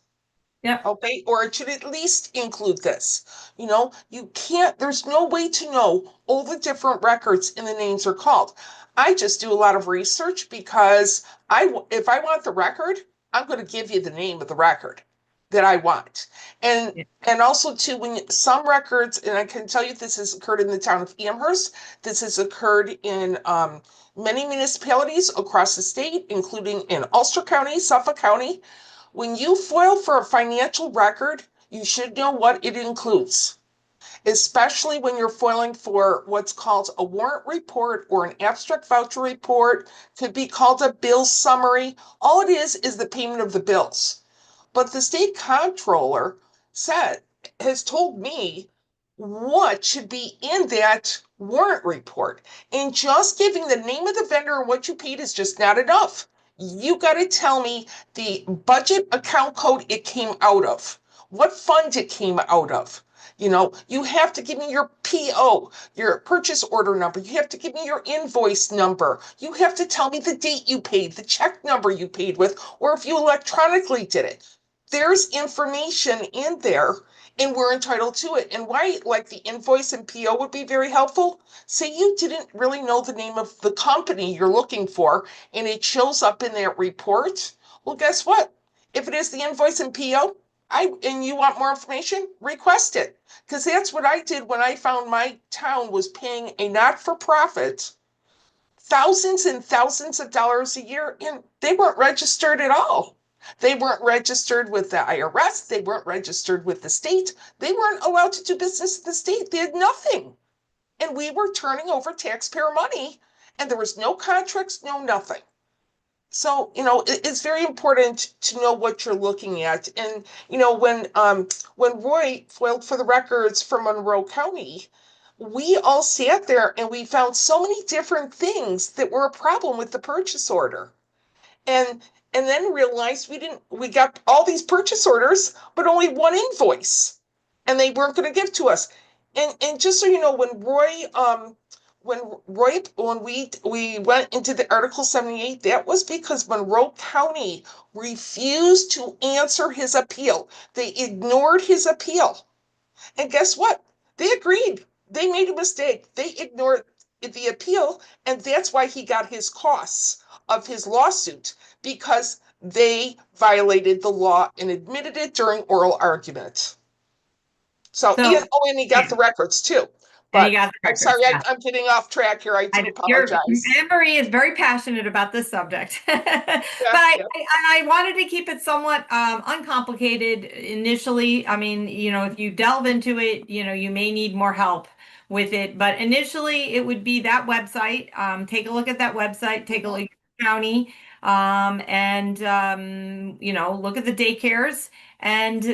yeah. Okay, or it should at least include this. You can't, there's no way to know all the different records and the names are called. I just do a lot of research because if I want the record, I'm going to give you the name of the record that I want. And Yeah. and also too, when some records, and I can tell you this has occurred in the town of Amherst, this has occurred in many municipalities across the state, including in Ulster County, Suffolk County. When you FOIL for a financial record, you should know what it includes, especially when you're FOILing for what's called a warrant report or an abstract voucher report, could be called a bill summary. All it is the payment of the bills. But the state comptroller has told me what should be in that warrant report. And just giving the name of the vendor and what you paid is just not enough. You got to tell me the budget account code it came out of, what fund it came out of. You have to give me your PO, your purchase order number. You have to give me your invoice number. You have to tell me the date you paid, the check number you paid with, or if you electronically did it. There's information in there and we're entitled to it. And why, like the invoice and PO would be very helpful. Say you didn't really know the name of the company you're looking for and it shows up in that report. Well, guess what? If it is the invoice and PO, and you want more information, request it. Because that's what I did when I found my town was paying a not-for-profit thousands and thousands of dollars a year, and they weren't registered at all. They weren't registered with the IRS. They weren't registered with the state. They weren't allowed to do business in the state. They had nothing. And we were turning over taxpayer money, and there was no contracts, no nothing. So, it's very important to know what you're looking at. And, when Roy filed for the records for Monroe County, we all sat there and we found so many different things that were a problem with the purchase order. And then realized we got all these purchase orders, but only one invoice. And they weren't going to give to us. And just so you know, when we went into the Article 78, that was because Monroe County refused to answer his appeal. They ignored his appeal. And guess what? They agreed. They made a mistake. They ignored the appeal, and that's why he got his costs of his lawsuit, because they violated the law and admitted it during oral argument. So, and he got the records too. And he But got the I'm records, sorry, yeah. I'm getting off track here. I do apologize. Anne-Marie is very passionate about this subject. But I wanted to keep it somewhat uncomplicated initially. I mean, if you delve into it, you may need more help with it. But initially, it would be that website. Take a look at that website. Take a look at the county. And look at the daycares. And,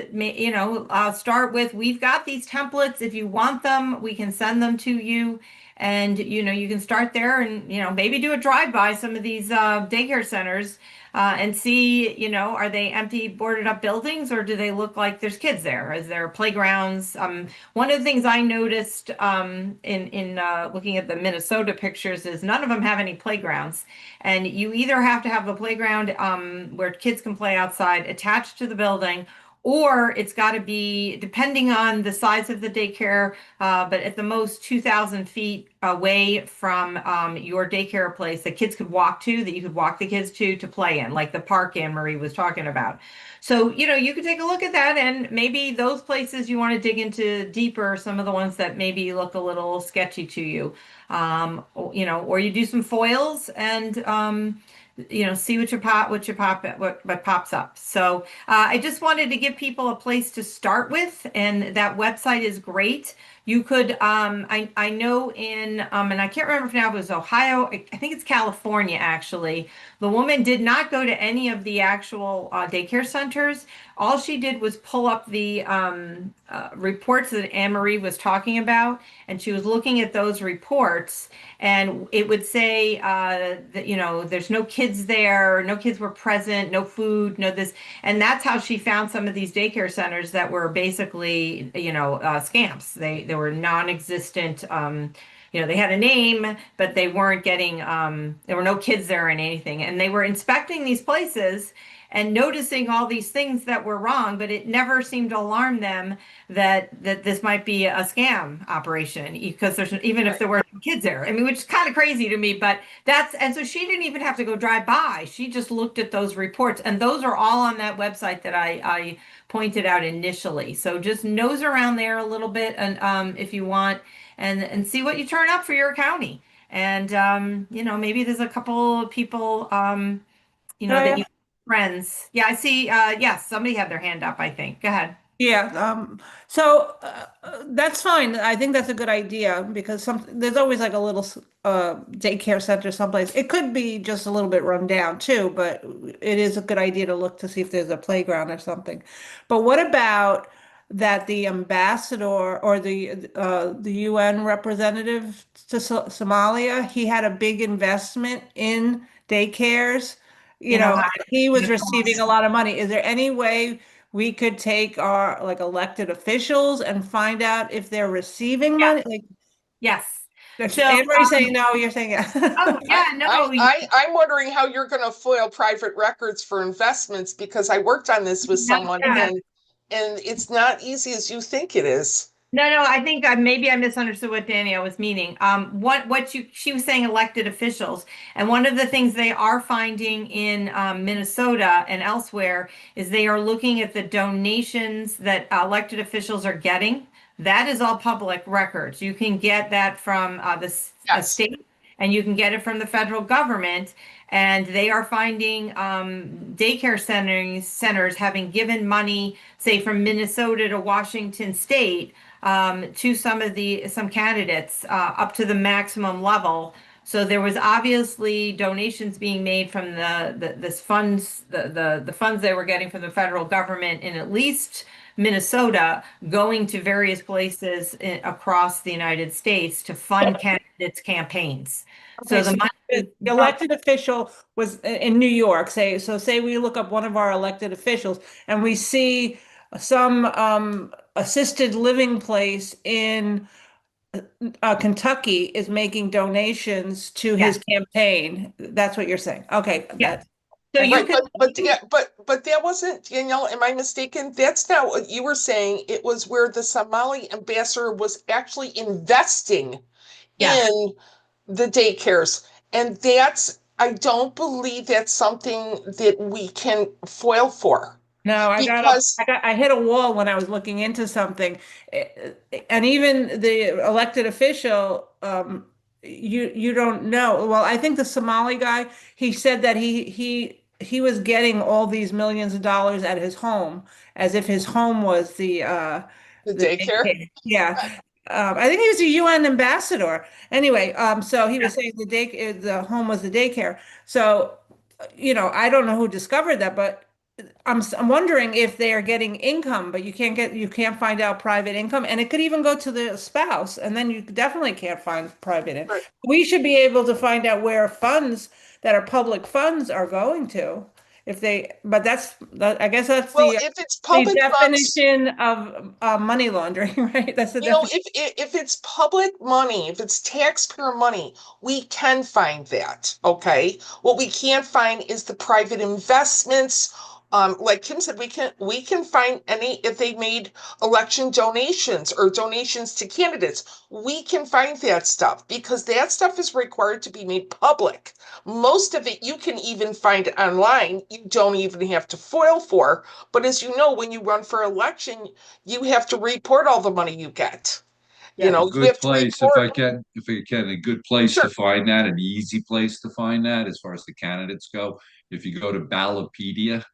start with, we've got these templates. If you want them, we can send them to you. And, you can start there and, maybe do a drive-by some of these daycare centers and see, are they empty, boarded up buildings, or do they look like there's kids there? Is there playgrounds? One of the things I noticed in looking at the Minnesota pictures is none of them have any playgrounds. And you either have to have the playground where kids can play outside attached to the building, or it's got to be, depending on the size of the daycare, but at the most 2,000 feet away from your daycare place that kids could walk to, that you could walk the kids to play in, like the park Anne-Marie was talking about. So, you could take a look at that, and maybe those places you want to dig into deeper, some of the ones that maybe look a little sketchy to you, or you do some foils and see what pops up. So I just wanted to give people a place to start with, and that website is great. You could, I know and I can't remember if now it was Ohio, I think it's California actually. The woman did not go to any of the actual daycare centers. All she did was pull up the reports that Anne Marie was talking about, and she was looking at those reports, and it would say that, there's no kids there, no kids were present, no food, no this, and that's how she found some of these daycare centers that were basically, scams. They were non-existent. They had a name, but they weren't getting, there were no kids there and anything. And they were inspecting these places and noticing all these things that were wrong, but it never seemed to alarm them that this might be a scam operation, because there's, even if there were kids there. I mean, which is kind of crazy to me, but and so she didn't even have to go drive by. She just looked at those reports, and those are all on that website that I pointed out initially. So just nose around there a little bit, and if you want, and see what you turn up for your county. And maybe there's a couple of people that you friends. Yeah, I see. Yes, somebody had their hand up, I think. Go ahead. Yeah, so that's fine. I think that's a good idea because there's always like a little daycare center someplace. It could be just a little bit run down too, but it is a good idea to look to see if there's a playground or something. But what about that the ambassador or the UN representative to Somalia, he had a big investment in daycares. He was receiving a lot of money. Is there any way we could take our like elected officials and find out if they're receiving money? Like, yes. So, Anne-Marie's saying no, you're saying yeah. Oh, yeah, no. I'm wondering how you're going to foil private records for investments, because I worked on this with someone, and it's not easy as you think it is. No, I think maybe I misunderstood what Danielle was meaning. She was saying elected officials, and one of the things they are finding in Minnesota and elsewhere is they are looking at the donations that elected officials are getting. That is all public records. You can get that from the state, and you can get it from the federal government. And they are finding daycare centers having given money, say from Minnesota to Washington State, to some candidates up to the maximum level. So there was obviously donations being made from the funds they were getting from the federal government in at least Minnesota, going to various places across the United States to fund candidates' campaigns. Okay, so the elected official was in New York. Say we look up one of our elected officials and we see some assisted living place in Kentucky is making donations to his campaign. That's what you're saying. Okay. Yeah. So but that wasn't, Danielle, am I mistaken? That's not what you were saying. It was where the Somali ambassador was actually investing in the daycares. And I don't believe that's something that we can foil for. No, I hit a wall when I was looking into something, and even the elected official, you don't know. Well, I think the Somali guy, he said that he was getting all these millions of dollars at his home, as if his home was the daycare. Yeah. I think he was a UN ambassador. Anyway, so he was saying the home was the daycare. So, I don't know who discovered that, but I'm wondering if they are getting income, but you can't find out private income, and it could even go to the spouse, and then you definitely can't find private income. Right. We should be able to find out where funds that are public funds are going to. I guess that's if it's public the definition of money laundering, right? That's the definition. If it's public money, if it's taxpayer money, we can find that. Okay, what we can't find is the private investments. Like Kim said, we can find any, if they made election donations or donations to candidates, we can find that stuff, because that stuff is required to be made public. Most of it you can even find online. You don't even have to foil for. But as you know, when you run for election, you have to report all the money you get. You know, A you good have to place, report. if I can, a good place Sure. to find that, an easy place to find that as far as the candidates go. If you go to Ballotpedia and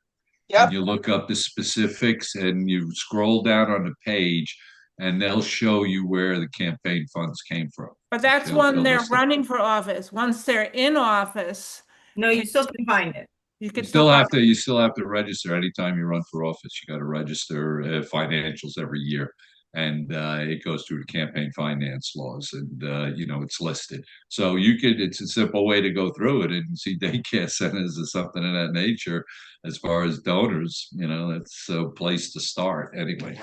Yep. you look up the specifics and you scroll down on the page and they'll show you where the campaign funds came from. But that's when they're running for office. Once they're in office, No, you still can find it. you You could still still have find to, you still have to register anytime you run for office. You got to register financials every year. And it goes through the campaign finance laws and, you know, it's listed. So it's a simple way to go through it and see daycare centers or something of that nature. As far as donors, you know, that's a place to start anyway.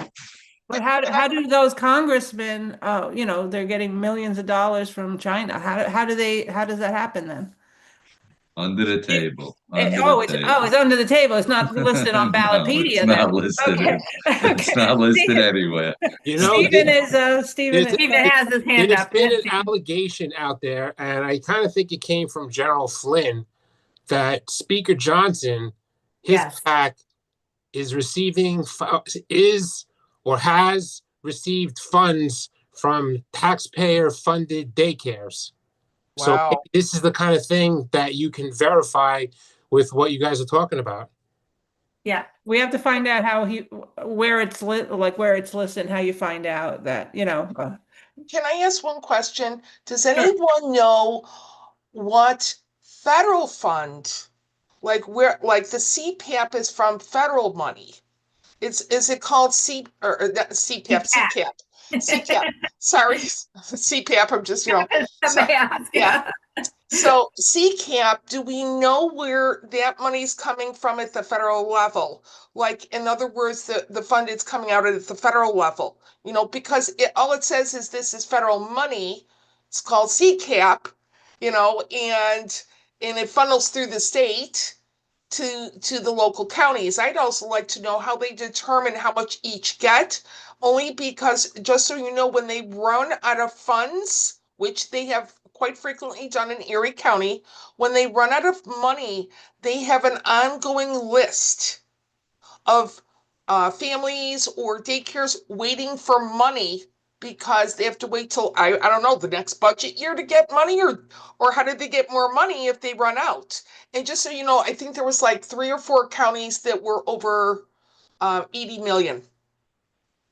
But how do those congressmen, you know, they're getting millions of dollars from China. How does that happen then? Under the table, It's under the table. it's under the table. It's not listed on No, it's Ballotpedia not then. listed. Okay. It's not listed anywhere. You know, Stephen Stephen has his hand there's up. been an allegation out there, and I kind of think it came from General Flynn, that Speaker Johnson, his PAC, is or has received funds from taxpayer-funded daycares. So Wow. this is the kind of thing that you can verify with what you guys are talking about. Yeah, we have to find out where it's listed and how you find out that, you know. Can I ask one question? Does anyone know what federal fund, like the CPAP is from federal money? Is it called CPAP? Sorry, CPAP. I'm just, you know. Yeah. So CCAP, do we know where that money's coming from at the federal level? Like, in other words, the fund is coming out at the federal level, you know, because all it says is this is federal money. It's called CCAP, you know, and it funnels through the state to the local counties. I'd also like to know how they determine how much each get, only because, just so you know, when they run out of funds, which they have quite frequently done in Erie County, when they run out of money, they have an ongoing list of families or daycares waiting for money because they have to wait till I don't know, the next budget year to get money, or how did they get more money if they run out? And just so you know, I think there was like 3 or 4 counties that were over 80 million.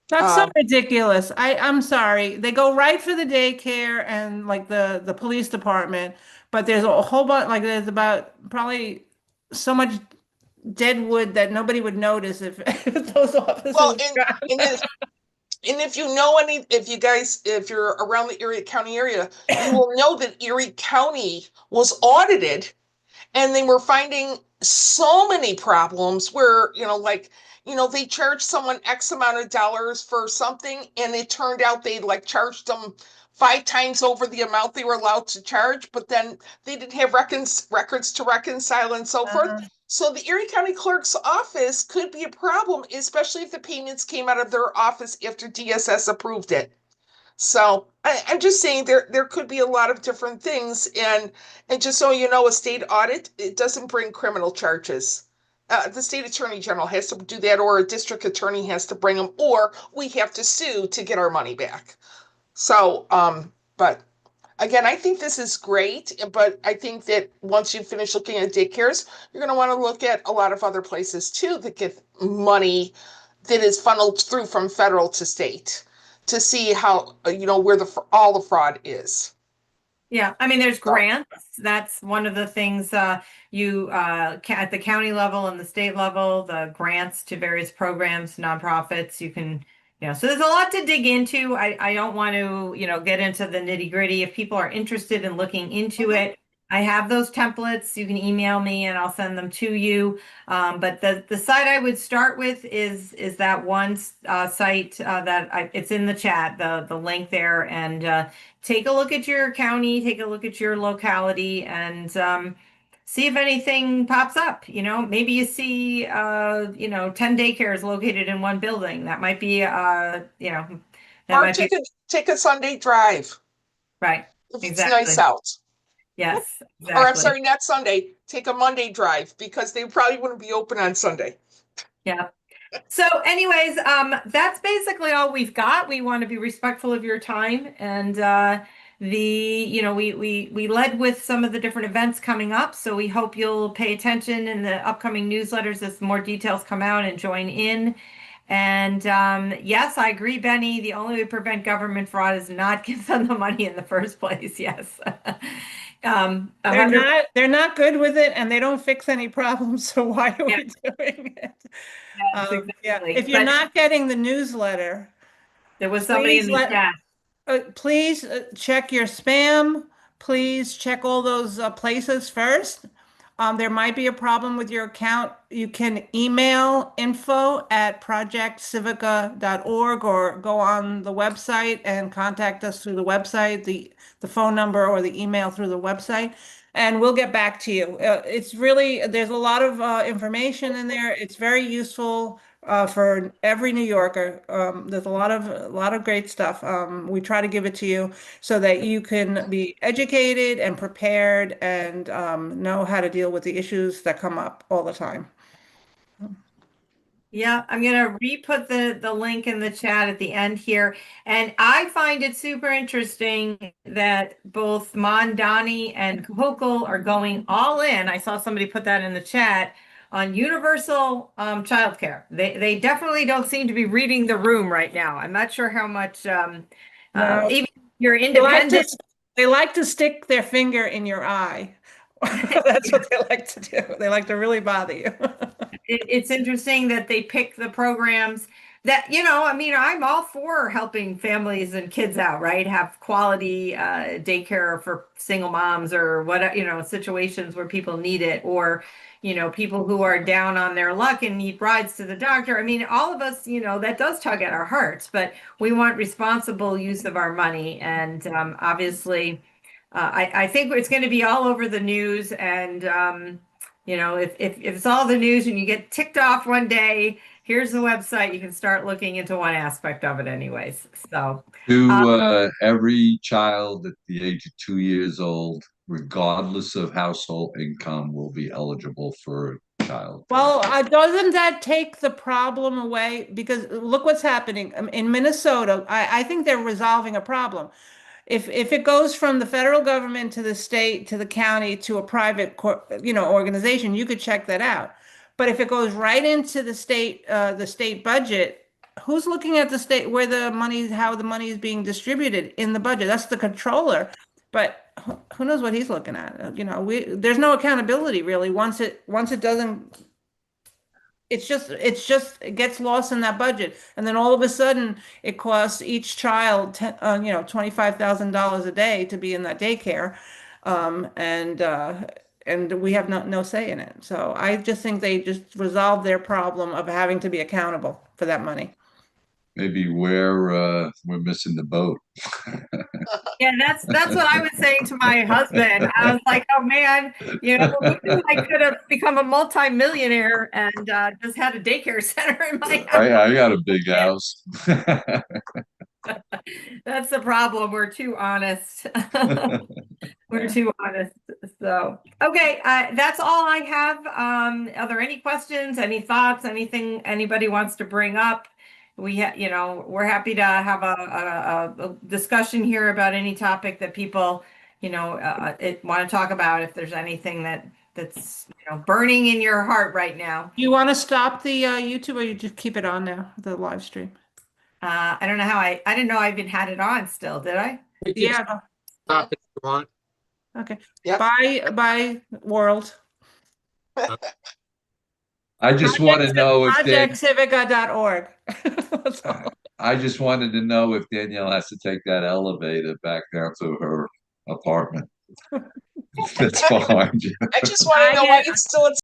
That's so ridiculous. I'm sorry. They go right for the daycare and like the police department, but there's a whole bunch, like there's about probably so much dead wood that nobody would notice if those officers. Well, and if you know if you're around the Erie County area, you will know that Erie County was audited and they were finding so many problems where, you know, like, you know, they charged someone X amount of dollars for something and it turned out they like charged them 5 times over the amount they were allowed to charge, but then they didn't have records to reconcile and so forth. So the Erie County Clerk's office could be a problem, especially if the payments came out of their office after DSS approved it. So I'm just saying there could be a lot of different things, and just so you know, a state audit, it doesn't bring criminal charges. The state attorney general has to do that, or a district attorney has to bring them, or we have to sue to get our money back. So, but again, I think this is great, but I think that once you finish looking at daycares, you're going to want to look at a lot of other places too that get money that is funneled through from federal to state to see how, you know, where all the fraud is. Yeah, I mean, there's grants. That's one of the things at the county level and the state level, the grants to various programs, nonprofits, you can, you know, so there's a lot to dig into. I don't want to, you know, get into the nitty gritty. If people are interested in looking into it, I have those templates. You can email me and I'll send them to you. But the site I would start with is that one site that it's in the chat, the link there, and take a look at your county, take a look at your locality, and see if anything pops up. You know, maybe you see 10 daycares located in one building. That might be or take a Sunday drive. Right. If exactly. It's nice out. Yes. Exactly. Or I'm sorry, not Sunday. Take a Monday drive because they probably wouldn't be open on Sunday. Yeah. So anyways, that's basically all we've got. We want to be respectful of your time and we led with some of the different events coming up, so we hope you'll pay attention in the upcoming newsletters as more details come out and join in. And yes, I agree, Benny. The only way to prevent government fraud is not give them the money in the first place. Yes. They're not good with it, and they don't fix any problems. So why are we doing it? Yes, exactly. If you're not getting the newsletter, there was somebody in the chat. Please check your spam. Please check all those places first. There might be a problem with your account. You can email info@projectcivica.org or go on the website and contact us through the website, the phone number or the email through the website, and we'll get back to you. It's really, there's a lot of information in there. It's very useful for every New Yorker. There's a lot of great stuff. We try to give it to you so that you can be educated and prepared and know how to deal with the issues that come up all the time. Yeah, I'm gonna re-put the link in the chat at the end here. And I find it super interesting that both Mondani and Hochul are going all in. I saw somebody put that in the chat on universal childcare. They definitely don't seem to be reading the room right now. I'm not sure how much even you're independent. They like to stick their finger in your eye. That's what they like to do. They like to really bother you. It's interesting that they pick the programs that, I mean, I'm all for helping families and kids out, right? Have quality daycare for single moms or what, situations where people need it, or, people who are down on their luck and need rides to the doctor. I mean, all of us, that does tug at our hearts, but we want responsible use of our money. And obviously, I think it's going to be all over the news. And, if it's all the news and you get ticked off one day, here's the website. You can start looking into one aspect of it anyways. So every child at the age of 2 years old, regardless of household income, will be eligible for child. Well, doesn't that take the problem away? Because look what's happening in Minnesota. I think they're resolving a problem. If it goes from the federal government to the state to the county to a private organization, you could check that out. But if it goes right into the state budget, who's looking at the state where how the money is being distributed in the budget? That's the controller. But who knows what he's looking at? There's no accountability really once it doesn't. It gets lost in that budget, and then all of a sudden it costs each child $25,000 a day to be in that daycare, and we have no say in it. So I just think they just resolved their problem of having to be accountable for that money. Maybe we're missing the boat. Yeah, that's what I was saying to my husband. I was like, oh man, I could have become a multi-millionaire and just had a daycare center in my house. I got a big house. That's the problem. We're too honest. We're too honest. So, okay, that's all I have. Are there any questions, any thoughts, anything anybody wants to bring up? We're happy to have a discussion here about any topic that people, want to talk about. If there's anything that's burning in your heart right now. Do you want to stop the YouTube, or you just keep it on now, the live stream? I don't know how I didn't know I even had it on still, did I? Yeah. Stop if you want. Okay. Yep. Bye, world. I just want to know if projectcivica.org. I just wanted to know if Danielle has to take that elevator back down to her apartment. That's behind you. I just want to know why it's still